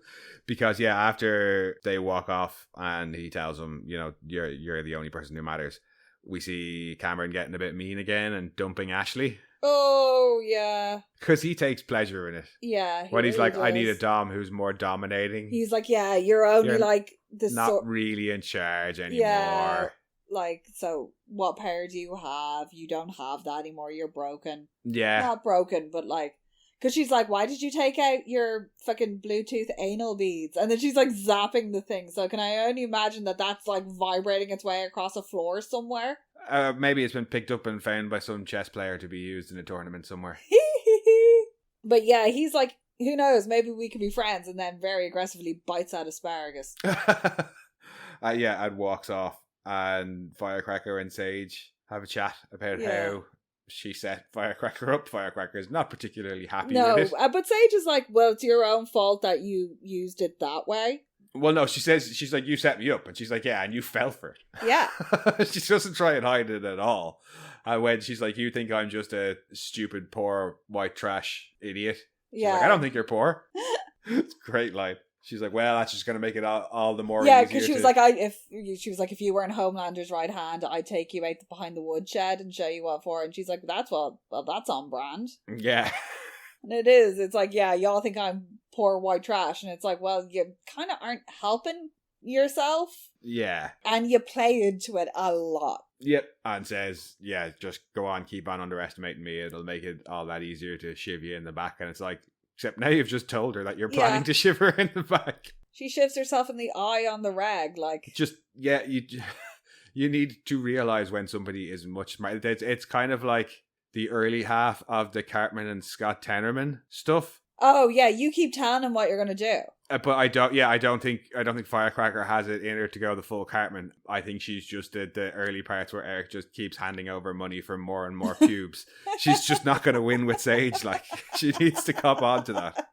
Because, after they walk off and he tells him, you're the only person who matters, we see Cameron getting a bit mean again and dumping Ashley. Oh, yeah. Because he takes pleasure in it. Yeah. When he's like, I need a dom who's more dominating. He's like, yeah, you're only like the not really in charge anymore. Yeah. Like, so what power do you have? You don't have that anymore. You're broken. Yeah. Not broken, but like, because she's like, why did you take out your fucking Bluetooth anal beads? And then she's like zapping the thing. So can I only imagine that that's like vibrating its way across a floor somewhere? Maybe it's been picked up and found by some chess player to be used in a tournament somewhere. But yeah, he's like, Who knows? Maybe we could be friends, and then very aggressively bites at asparagus. And walks off, and Firecracker and Sage have a chat about how she set Firecracker up. Firecracker's not particularly happy with it. But Sage is like, well, it's your own fault that you used it that way. Well, no, she's like, you set me up. And she's like, yeah, and you fell for it. Yeah. She doesn't try and hide it at all. And when she's like, you think I'm just a stupid, poor, white trash idiot. She's like, I don't think you're poor. It's a great line. She's like, well, that's just going to make it all the more easier. Yeah, because she was like, if you weren't Homelander's right hand, I'd take you out behind the woodshed and show you what for. And she's like, that's on brand. Yeah. And it is. It's like, yeah, y'all think I'm poor white trash. And it's like, well, you kind of aren't helping yourself. Yeah. And you play into it a lot. Yep. And says, yeah, just go on, keep on underestimating me. It'll make it all that easier to shiv you in the back. And it's like, except now you've just told her that you're planning to shiv her in the back. She shivs herself in the eye on the rag, like. Just, yeah, you need to realize when somebody is much smarter. It's kind of like the early half of the Cartman and Scott Tenorman stuff. Oh yeah, you keep telling him what you're gonna do. But I don't think Firecracker has it in her to go the full Cartman. I think she's just the early parts where Eric just keeps handing over money for more and more pubes. She's just not going to win with Sage. Like, she needs to cop on to that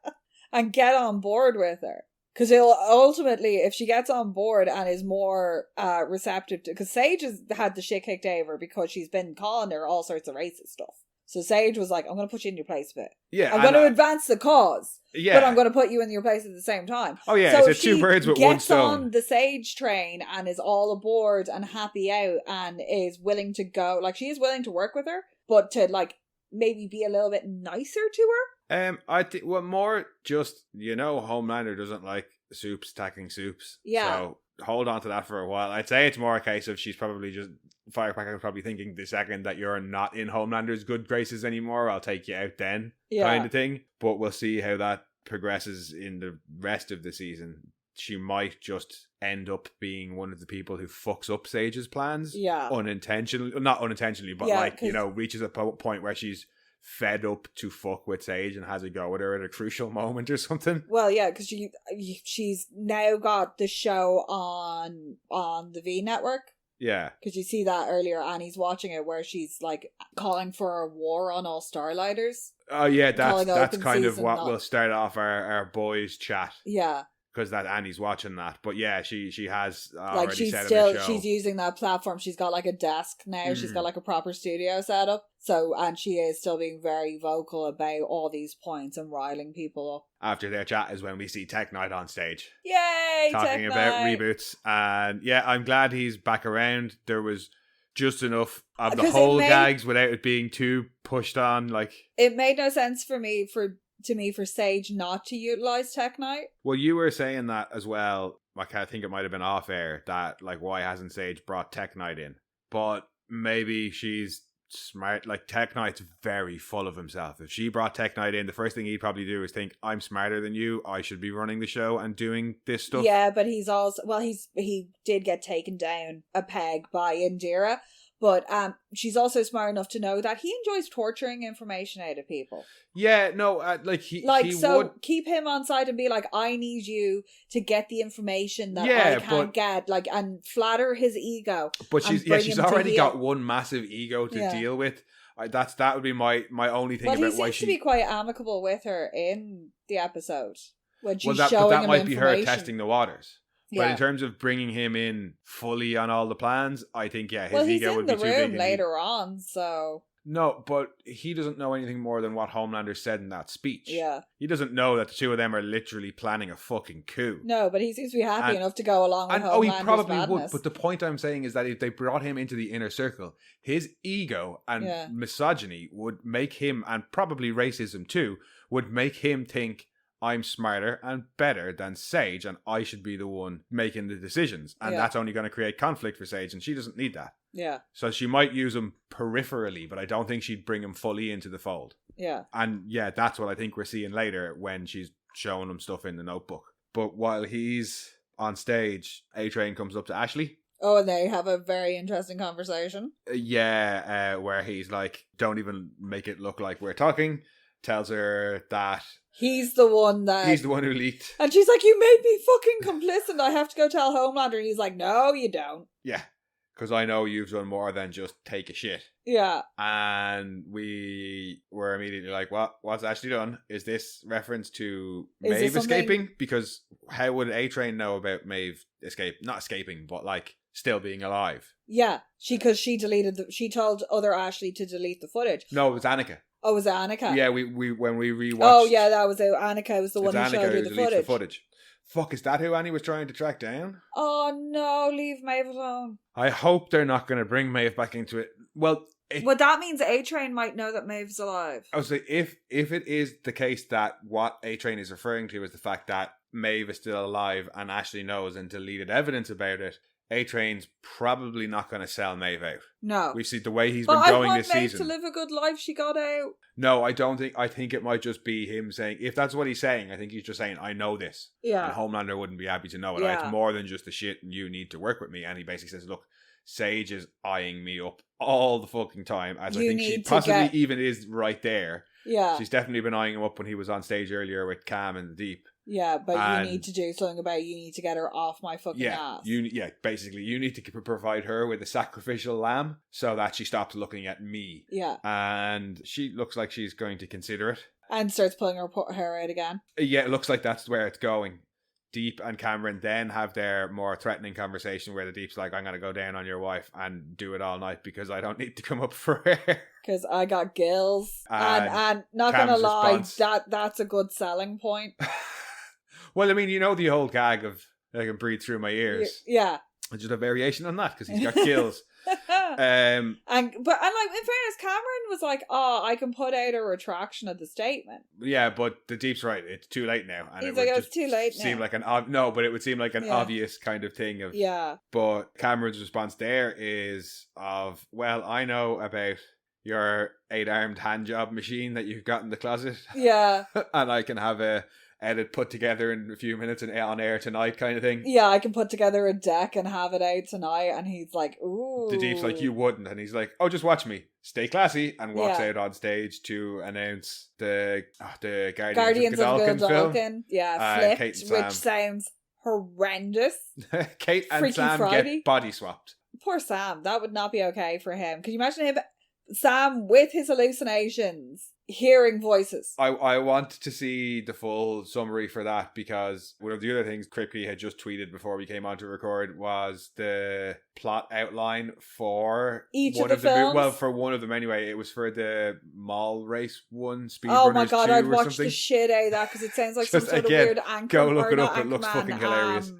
and get on board with her. Because he'll ultimately, if she gets on board and is more receptive to, because Sage has had the shit kicked out of her because she's been calling her all sorts of racist stuff. So Sage was like, I'm going to put you in your place a bit. Yeah, I'm going to advance the cause. Yeah. But I'm going to put you in your place at the same time. Oh yeah, so it's two birds with one stone. Gets on the Sage train and is all aboard and happy out and is willing to go, like she is willing to work with her, but to like maybe be a little bit nicer to her. I think, well, more just, Homelander doesn't like soups attacking soups. Yeah. So hold on to that for a while. I'd say it's more a case of she's probably just, Firecracker probably thinking the second that you're not in Homelander's good graces anymore, I'll take you out then, kind of thing. But we'll see how that progresses in the rest of the season. She might just end up being one of the people who fucks up Sage's plans. Yeah. Unintentionally, not unintentionally, but reaches a point where she's fed up to fuck with Sage and has a go with her at a crucial moment or something. Well, yeah, because she's now got the show on the V network. Yeah. Because you see that earlier, Annie's watching it where she's like calling for a war on all Starlighters. Oh yeah, that's kind of what will start off our boys chat. Yeah. Because that Annie's watching that. But yeah, she has already said in the show. She's using that platform. She's got like a desk now. Mm. She's got like a proper studio set up. So, and she is still being very vocal about all these points and riling people up. After their chat is when we see Tech Knight on stage. Yay, talking about reboots. And yeah, I'm glad he's back around. There was just enough of the whole gags without it being too pushed on. Like, it made no sense for Sage not to utilize Tech Knight. Well, you were saying that as well. Like, I think it might have been off air that, like, why hasn't Sage brought Tech Knight in? But maybe she's smart. Like, Tech Knight's very full of himself. If she brought Tech Knight in, the first thing he'd probably do is think, I'm smarter than you. I should be running the show and doing this stuff. Yeah, but he's also, he did get taken down a peg by Indira. But she's also smart enough to know that he enjoys torturing information out of people. Yeah, no, he would keep him on side and be like, I need you to get the information that I can't get, like, and flatter his ego. But she's already got one massive ego to deal with. That would be my only thing about why she... Well, he seems to be quite amicable with her in the episode when she's showing him that might be her testing the waters. But in terms of bringing him in fully on all the plans, I think, his ego would be too big. Well, he's in the room later on, so... No, but he doesn't know anything more than what Homelander said in that speech. Yeah. He doesn't know that the two of them are literally planning a fucking coup. No, but he seems to be happy enough to go along with Homelander's he probably madness. would. But the point I'm saying is that if they brought him into the inner circle, his ego and misogyny would make him, and probably racism too, would make him think, I'm smarter and better than Sage, and I should be the one making the decisions. And that's only going to create conflict for Sage, and she doesn't need that. Yeah. So she might use him peripherally, but I don't think she'd bring him fully into the fold. Yeah. And yeah, that's what I think we're seeing later when she's showing him stuff in the notebook. But while he's on stage, A-Train comes up to Ashley. Oh, and they have a very interesting conversation. Where he's like, don't even make it look like we're talking. tells her that he's the one who leaked. And she's like, you made me fucking complicit. I have to go tell Homelander. And he's like, no, you don't. Yeah, because I know you've done more than just take a shit. Yeah. And we were immediately like, what's Ashley done? Is this reference to Maeve escaping? Because how would A-Train know about Maeve not escaping, but like still being alive? Yeah, because she told other Ashley to delete the footage. No, it was Annika. Oh, was it Annika? Yeah, we when we rewatched. Oh yeah, that was it. Annika was the one who showed her the footage. Fuck, is that who Annie was trying to track down? Oh no, leave Maeve alone. I hope they're not going to bring Maeve back into it. Well, that means A-Train might know that Maeve's alive. I was like, if it is the case that what A-Train is referring to is the fact that Maeve is still alive and Ashley knows and deleted evidence about it, A-Train's probably not going to sell Maeve out. No. We see the way he's been going this season. But I want Maeve to live a good life. She got out. No, I don't think. I think it might just be him saying, if that's what he's saying, I think he's just saying, I know this. Yeah. And Homelander wouldn't be happy to know it. Yeah. It's more than just the shit and you need to work with me. And he basically says, look, Sage is eyeing me up all the fucking time. As I think she possibly even is right there. Yeah. She's definitely been eyeing him up when he was on stage earlier with Cam and the Deep. Yeah, but you need to do something about it. You need to get her off my fucking ass. Basically, you need to provide her with a sacrificial lamb so that she stops looking at me. Yeah. And she looks like she's going to consider it. And starts pulling her hair out again. Yeah, it looks like that's where it's going. Deep and Cameron then have their more threatening conversation where the Deep's like, I'm going to go down on your wife and do it all night because I don't need to come up for her. Because I got gills. And not going to lie, that's a good selling point. Well, I mean, you know the old gag of I can breathe through my ears. Yeah. It's just a variation on that because he's got gills. But in fairness, Cameron was like, I can put out a retraction of the statement. Yeah, but the Deep's right. It's too late now. And he's like, it's too late now. Like but it would seem like an obvious kind of thing of. Yeah. But Cameron's response there is of, well, I know about your 8-armed hand job machine that you've got in the closet. Yeah. And I can have a edit put together in a few minutes and on air tonight kind of thing. Yeah, I can put together a deck and have it out tonight. And he's like, ooh. The Deep's like, you wouldn't. And he's like, oh, just watch me. Stay classy. And walks out on stage to announce the Guardians of Godalkin film. Yeah, flipped, which sounds horrendous. Kate and Freaky Sam Friday. Get body swapped. Poor Sam. That would not be okay for him. Could you imagine him, Sam, with his hallucinations, hearing voices? I want to see the full summary for that because one of the other things Kripke had just tweeted before we came on to record was the plot outline for each one of the films. Well, for one of them anyway. It was for the mall race one, Speed Oh Runners my god, 2 I'd or watch something. The shit out of that because it sounds like some sort of weird anchor. Go look it up. It looks fucking hilarious.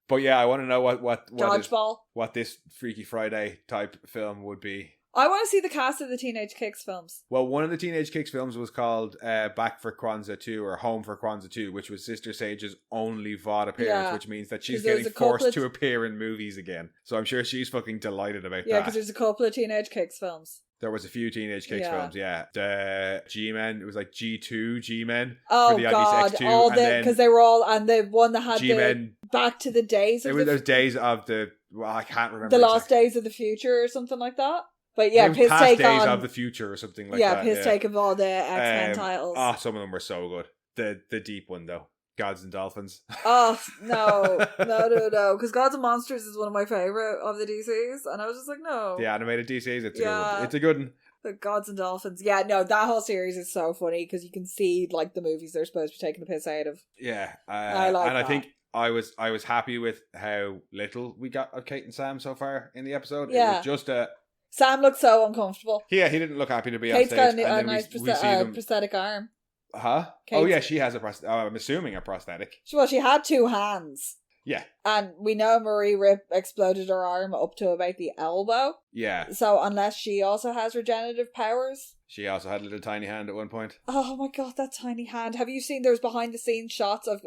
But yeah, I want to know what this Freaky Friday type film would be. I want to see the cast of the Teenage Kicks films. Well, one of the Teenage Kicks films was called Back for Kwanzaa 2 or Home for Kwanzaa 2, which was Sister Sage's only VOD appearance, which means that she's getting forced to appear in movies again. So I'm sure she's fucking delighted about that. Yeah, because there's a couple of Teenage Kicks films. There was a few Teenage Kicks films, yeah. The G-Men, it was like G2 G-Men. Oh, for the God. X2, because they were all, and the one that had G-Men, the Back to the Days of those days of the, I can't remember. The Lost Days of the Future or something like that. But yeah, piss take Days of the Future or something like that. Yeah, piss take of all the X-Men titles. Some of them were so good. The Deep one, though. Gods and Dolphins. Oh, no. Because Gods and Monsters is one of my favourite of the DCs. And I was just like, no. The animated DCs, it's a good one. It's a good one. The Gods and Dolphins. Yeah, no, that whole series is so funny because you can see like the movies they're supposed to be taking the piss out of. Yeah. I like that. I think I was happy with how little we got of Kate and Sam so far in the episode. Yeah. It was just a... Sam looked so uncomfortable. Yeah, he didn't look happy to be Kate's on stage. Kate's got a nice prosthetic arm. Huh? Oh yeah, she has I'm assuming a prosthetic. Well, she had 2 hands. Yeah. And we know Marie Rip exploded her arm up to about the elbow. Yeah. So unless she also has regenerative powers. She also had a little tiny hand at one point. Oh my god, that tiny hand. Have you seen there's behind the scenes shots of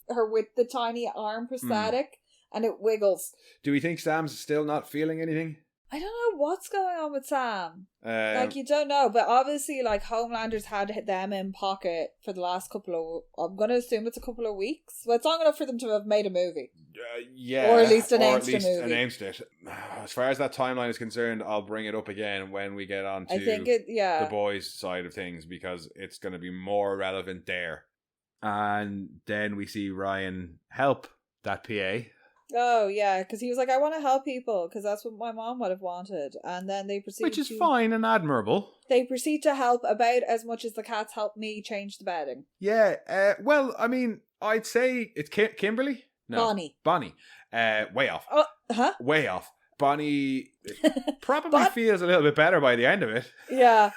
her with the tiny arm prosthetic? And it wiggles. Do we think Sam's still not feeling anything? I don't know what's going on with Sam. Like, you don't know, but obviously, like, Homelander's had them in pocket for the last couple of... I'm going to assume it's a couple of weeks. Well, it's long enough for them to have made a movie. Yeah. Or at least announced a movie. Announced it. As far as that timeline is concerned, I'll bring it up again when we get on to the boys' side of things, because it's going to be more relevant there. And then we see Ryan help that PA. Oh, yeah, because he was like, I want to help people, because that's what my mom would have wanted. And then they proceed Which is fine and admirable. They proceed to help about as much as the cats helped me change the bedding. Yeah, well, I mean, I'd say it's Kimberly? No. Bonnie. Way off. Huh? Way off. Bonnie probably feels a little bit better by the end of it. Yeah.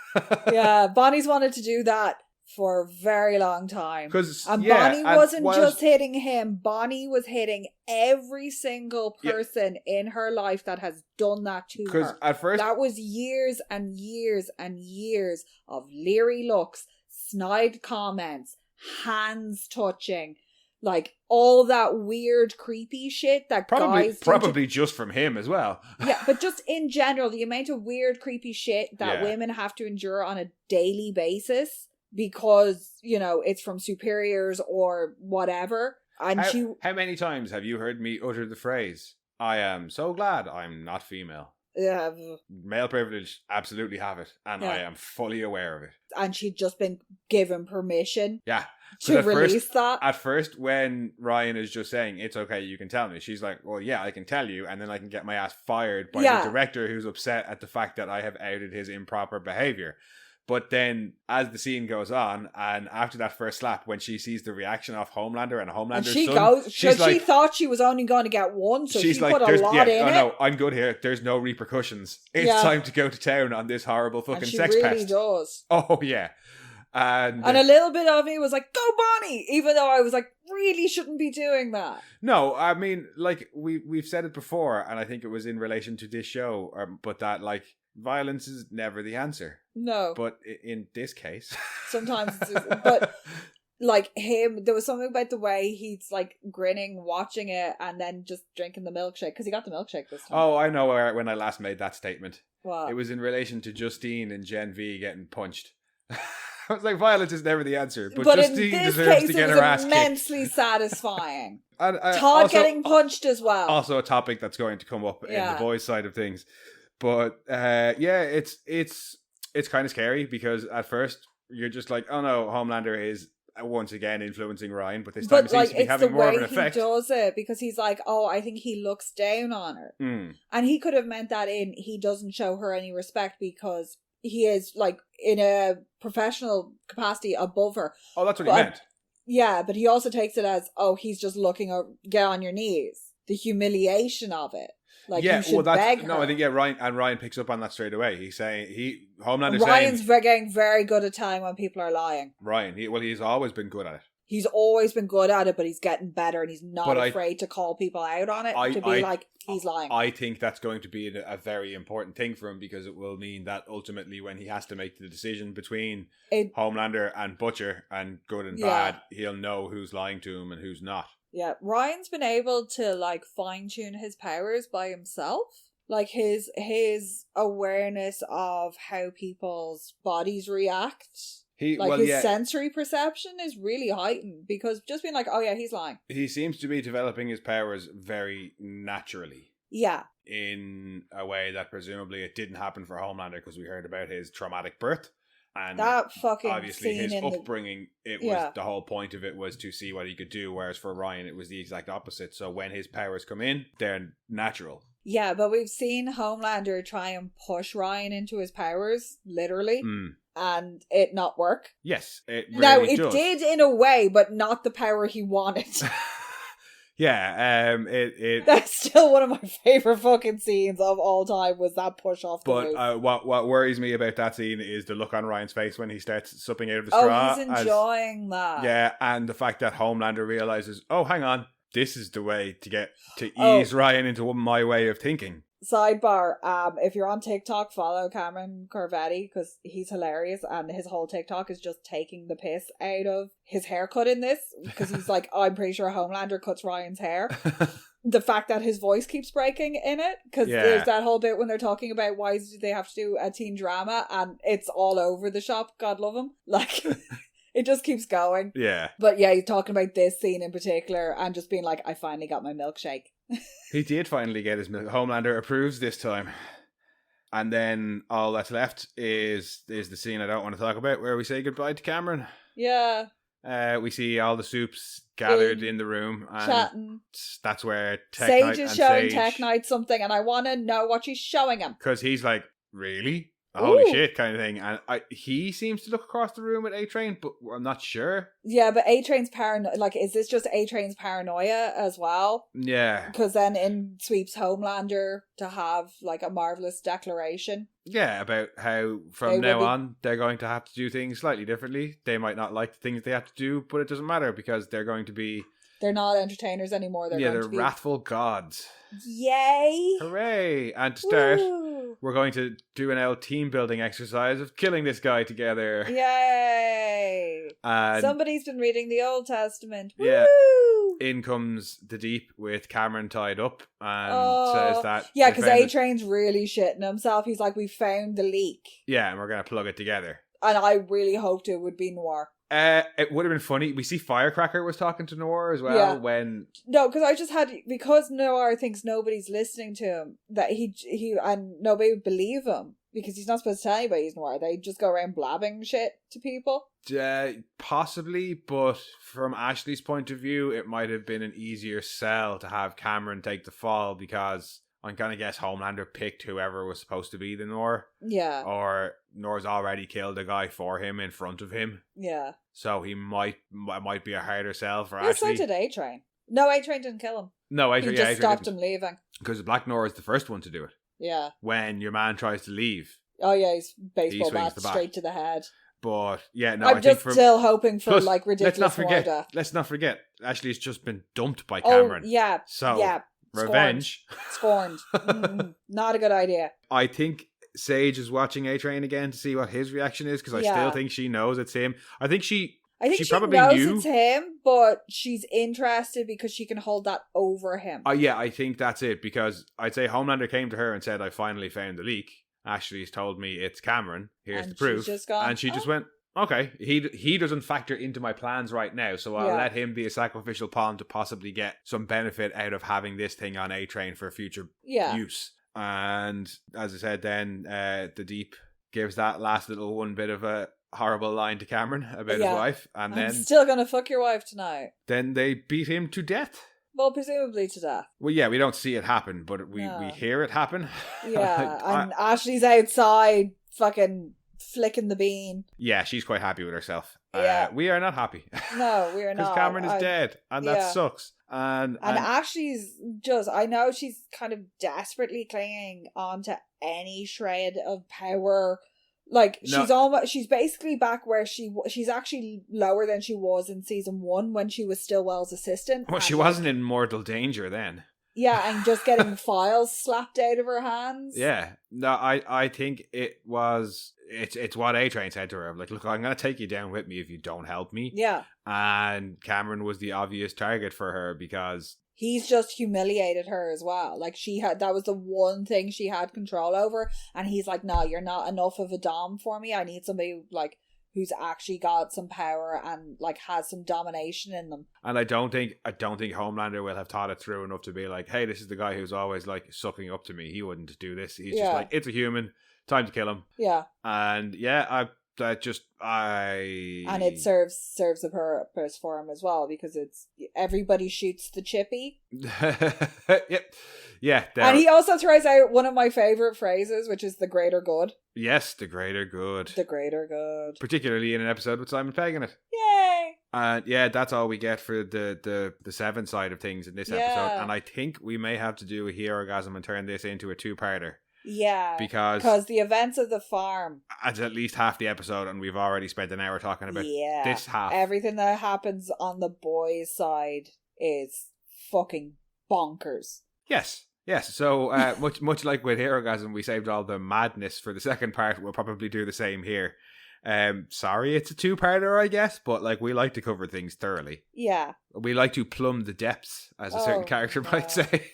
Yeah, Bonnie's wanted to do that for a very long time. Bonnie wasn't just hitting him. Bonnie was hitting every single person in her life that has done that to her. At first, that was years and years and years of leery looks, snide comments, hands touching, like all that weird creepy shit that probably just from him as well. Yeah, but just in general, the amount of weird creepy shit that women have to endure on a daily basis. Because, you know, it's from superiors or whatever. And how many times have you heard me utter the phrase, I am so glad I'm not female? Yeah. Male privilege, absolutely have it. And I am fully aware of it. And she'd just been given permission to release that. At first, when Ryan is just saying, it's okay, you can tell me, she's like, well, yeah, I can tell you. And then I can get my ass fired by the director who's upset at the fact that I have outed his improper behavior. But then, as the scene goes on, and after that first slap, when she sees the reaction of Homelander and Homelander's son, she thought she was only going to get one, so she put a lot in it. No, I'm good here. There's no repercussions. It's time to go to town on this horrible fucking sex pest. She really does. Oh, yeah. And a little bit of me was like, go Bonnie! Even though I was like, really shouldn't be doing that. No, I mean, like, we've said it before, and I think it was in relation to this show, but that, like, violence is never the answer. No. But in this case... Sometimes it's just, but, like, him, there was something about the way he's, like, grinning, watching it, and then just drinking the milkshake, because he got the milkshake this time. Oh, I know when I last made that statement. What? It was in relation to Justine and Gen V getting punched. I was like, violence is never the answer, but Justine deserves to get her ass kicked. Immensely satisfying. And, Todd also, getting punched as well. Also a topic that's going to come up in the boys' side of things. But it's kind of scary, because at first you're just like, oh no, Homelander is once again influencing Ryan, but this time it seems to be having more of an effect. He does it because he's like, oh, I think he looks down on her. And he could have meant that he doesn't show her any respect because he is, like, in a professional capacity above her. Oh, that's what he meant. Yeah, but he also takes it as, oh, he's just looking up, get on your knees. The humiliation of it. Like, you should beg her. No, I think, Ryan picks up on that straight away. He's saying, Ryan's getting very good at time when people are lying. Ryan, he's always been good at it. He's always been good at it, but he's getting better, and he's not afraid to call people out on it, he's lying. I think that's going to be a very important thing for him, because it will mean that ultimately when he has to make the decision between Homelander and Butcher and good and bad, he'll know who's lying to him and who's not. Yeah, Ryan's been able to, like, fine-tune his powers by himself. Like, his awareness of how people's bodies react. His sensory perception is really heightened, because just being like, oh yeah, he's lying. He seems to be developing his powers very naturally. Yeah. In a way that presumably it didn't happen for Homelander, because we heard about his traumatic birth. And that fucking obviously his upbringing, was the whole point of it was to see what he could do, whereas for Ryan it was the exact opposite. So when his powers come in, they're natural. Yeah, but we've seen Homelander try and push Ryan into his powers, literally. And it not work. Yes, it did in a way, but not the power he wanted. Yeah, that's still one of my favorite fucking scenes of all time, was that push off the roof. But what worries me about that scene is the look on Ryan's face when he starts supping out of the straw. Oh, he's enjoying that. Yeah, and the fact that Homelander realizes, oh, hang on, this is the way to ease Ryan into my way of thinking. Sidebar, if you're on TikTok, follow Cameron Corvetti, because he's hilarious, and his whole TikTok is just taking the piss out of his haircut in this, because he's like, oh, I'm pretty sure Homelander cuts Ryan's hair. the fact that his voice keeps breaking in it, because there's that whole bit when they're talking about why do they have to do a teen drama, and it's all over the shop. God love him. Like, it just keeps going. Yeah. But yeah, he's talking about this scene in particular and just being like, I finally got my milkshake. He did finally get his milk. Homelander approves this time. And then all that's left is the scene I don't want to talk about, where we say goodbye to Cameron. Yeah. We see all the soups gathered in the room, and chatting. That's where Sage is showing Tech Knight something, and I want to know what she's showing him. Because he's like, really? Holy shit, kind of thing. And he seems to look across the room at A-Train, but I'm not sure. Yeah, but A-Train's paranoia. Like, is this just A-Train's paranoia as well? Yeah. Because then in sweeps Homelander to have, like, a marvelous declaration. Yeah, about how from now on they're going to have to do things slightly differently. They might not like the things they have to do, but it doesn't matter because they're going to be... They're not entertainers anymore. They're wrathful gods. Yay! Hooray! And to start, we're going to do an old team building exercise of killing this guy together. Yay! Somebody's been reading the Old Testament. Yeah. Woo! In comes the Deep with Cameron tied up and says that... Yeah, because A-Train's really shitting himself. He's like, we found the leak. Yeah, and we're going to plug it together. And I really hoped it would be Noir. It would have been funny. We see Firecracker was talking to Noir as well when... No, because I just had... Because Noir thinks nobody's listening to him, that he and nobody would believe him. Because he's not supposed to tell anybody he's Noir. They just go around blabbing shit to people. Possibly, but from Ashley's point of view, it might have been an easier sell to have Cameron take the fall because... I'm going to guess Homelander picked whoever was supposed to be the Noir. Yeah. Or Nor's already killed a guy for him in front of him. Yeah. So he might be a harder sell for Ashley. Ashley. So did A-Train. No, A-Train didn't kill him. No, A-Train, he just stopped him leaving. Because Black Noir is the first one to do it. Yeah. When your man tries to leave. Oh yeah, he's baseball bat straight to the head. But yeah, no, I'm just still hoping for like ridiculous death. Let's not forget, Ashley's just been dumped by Cameron. Oh yeah. So yeah. Revenge. Scorned. Not a good idea. I think Sage is watching A-Train again to see what his reaction is because I still think she knows it's him. I think she probably knows knew it's him, but she's interested because she can hold that over him. Yeah, I think that's it because I'd say Homelander came to her and said, I finally found the leak. Ashley's told me it's Cameron. Here's the proof. And she just went, okay, he doesn't factor into my plans right now, so I'll let him be a sacrificial pawn to possibly get some benefit out of having this thing on A-Train for future use. And as I said then, the Deep gives that last little one bit of a horrible line to Cameron about his wife. And I'm still gonna fuck your wife tonight. Then they beat him to death. Well, presumably to death. Well, yeah, we don't see it happen, but we hear it happen. Yeah, and Ashley's outside fucking... flicking the bean. Yeah, she's quite happy with herself. Yeah. We are not happy. No, we are not. Because Cameron is dead, and that sucks. And Ashley's just, I know she's kind of desperately clinging on to any shred of power. Like, she's basically back where she's actually lower than she was in season 1 when she was Stillwell's assistant. Well, she wasn't in mortal danger then. Yeah, and just getting files slapped out of her hands. Yeah. No, I think it's what A-Train said to her. Like, look, I'm going to take you down with me if you don't help me. Yeah. And Cameron was the obvious target for her because... He's just humiliated her as well. Like, that was the one thing she had control over. And he's like, no, you're not enough of a dom for me. I need somebody, like... who's actually got some power and like has some domination in them. And I don't think Homelander will have thought it through enough to be like, hey, this is the guy who's always like sucking up to me. He wouldn't do this. He's just like, it's a human. Time to kill him. Yeah. And and it serves the purpose for him as well because it's everybody shoots the chippy. Yep. Yeah. And he also throws out one of my favorite phrases, which is the greater good. Yes, the greater good. The greater good. Particularly in an episode with Simon Pegg in it. Yay! And that's all we get for the Seven side of things in this episode. And I think we may have to do a Herogasm and turn this into a 2-parter. Yeah, because the events of the farm. It's at least half the episode, and we've already spent an hour talking about this half. Everything that happens on the boys' side is fucking bonkers. Yes. So much like with Herogasm, we saved all the madness for the second part. We'll probably do the same here. Sorry, it's a two-parter, I guess, but like we like to cover things thoroughly. Yeah. We like to plumb the depths, as a certain character no. might say.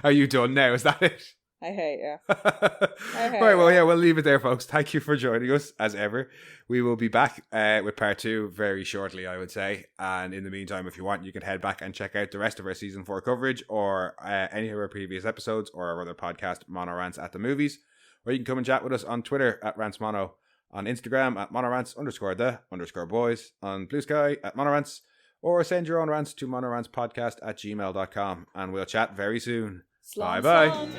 Are you done now? Is that it? I hate you. Right, well, yeah, we'll leave it there, folks. Thank you for joining us, as ever. We will be back with part 2 very shortly, I would say. And in the meantime, if you want, you can head back and check out the rest of our Season 4 coverage, or any of our previous episodes, or our other podcast, Mono Rants at the Movies. Or you can come and chat with us on Twitter at RantsMono, on Instagram at monorants_the_boys, on Blue Sky at monorants, or send your own rants to monorantspodcast@gmail.com. And we'll chat very soon. Bye-bye.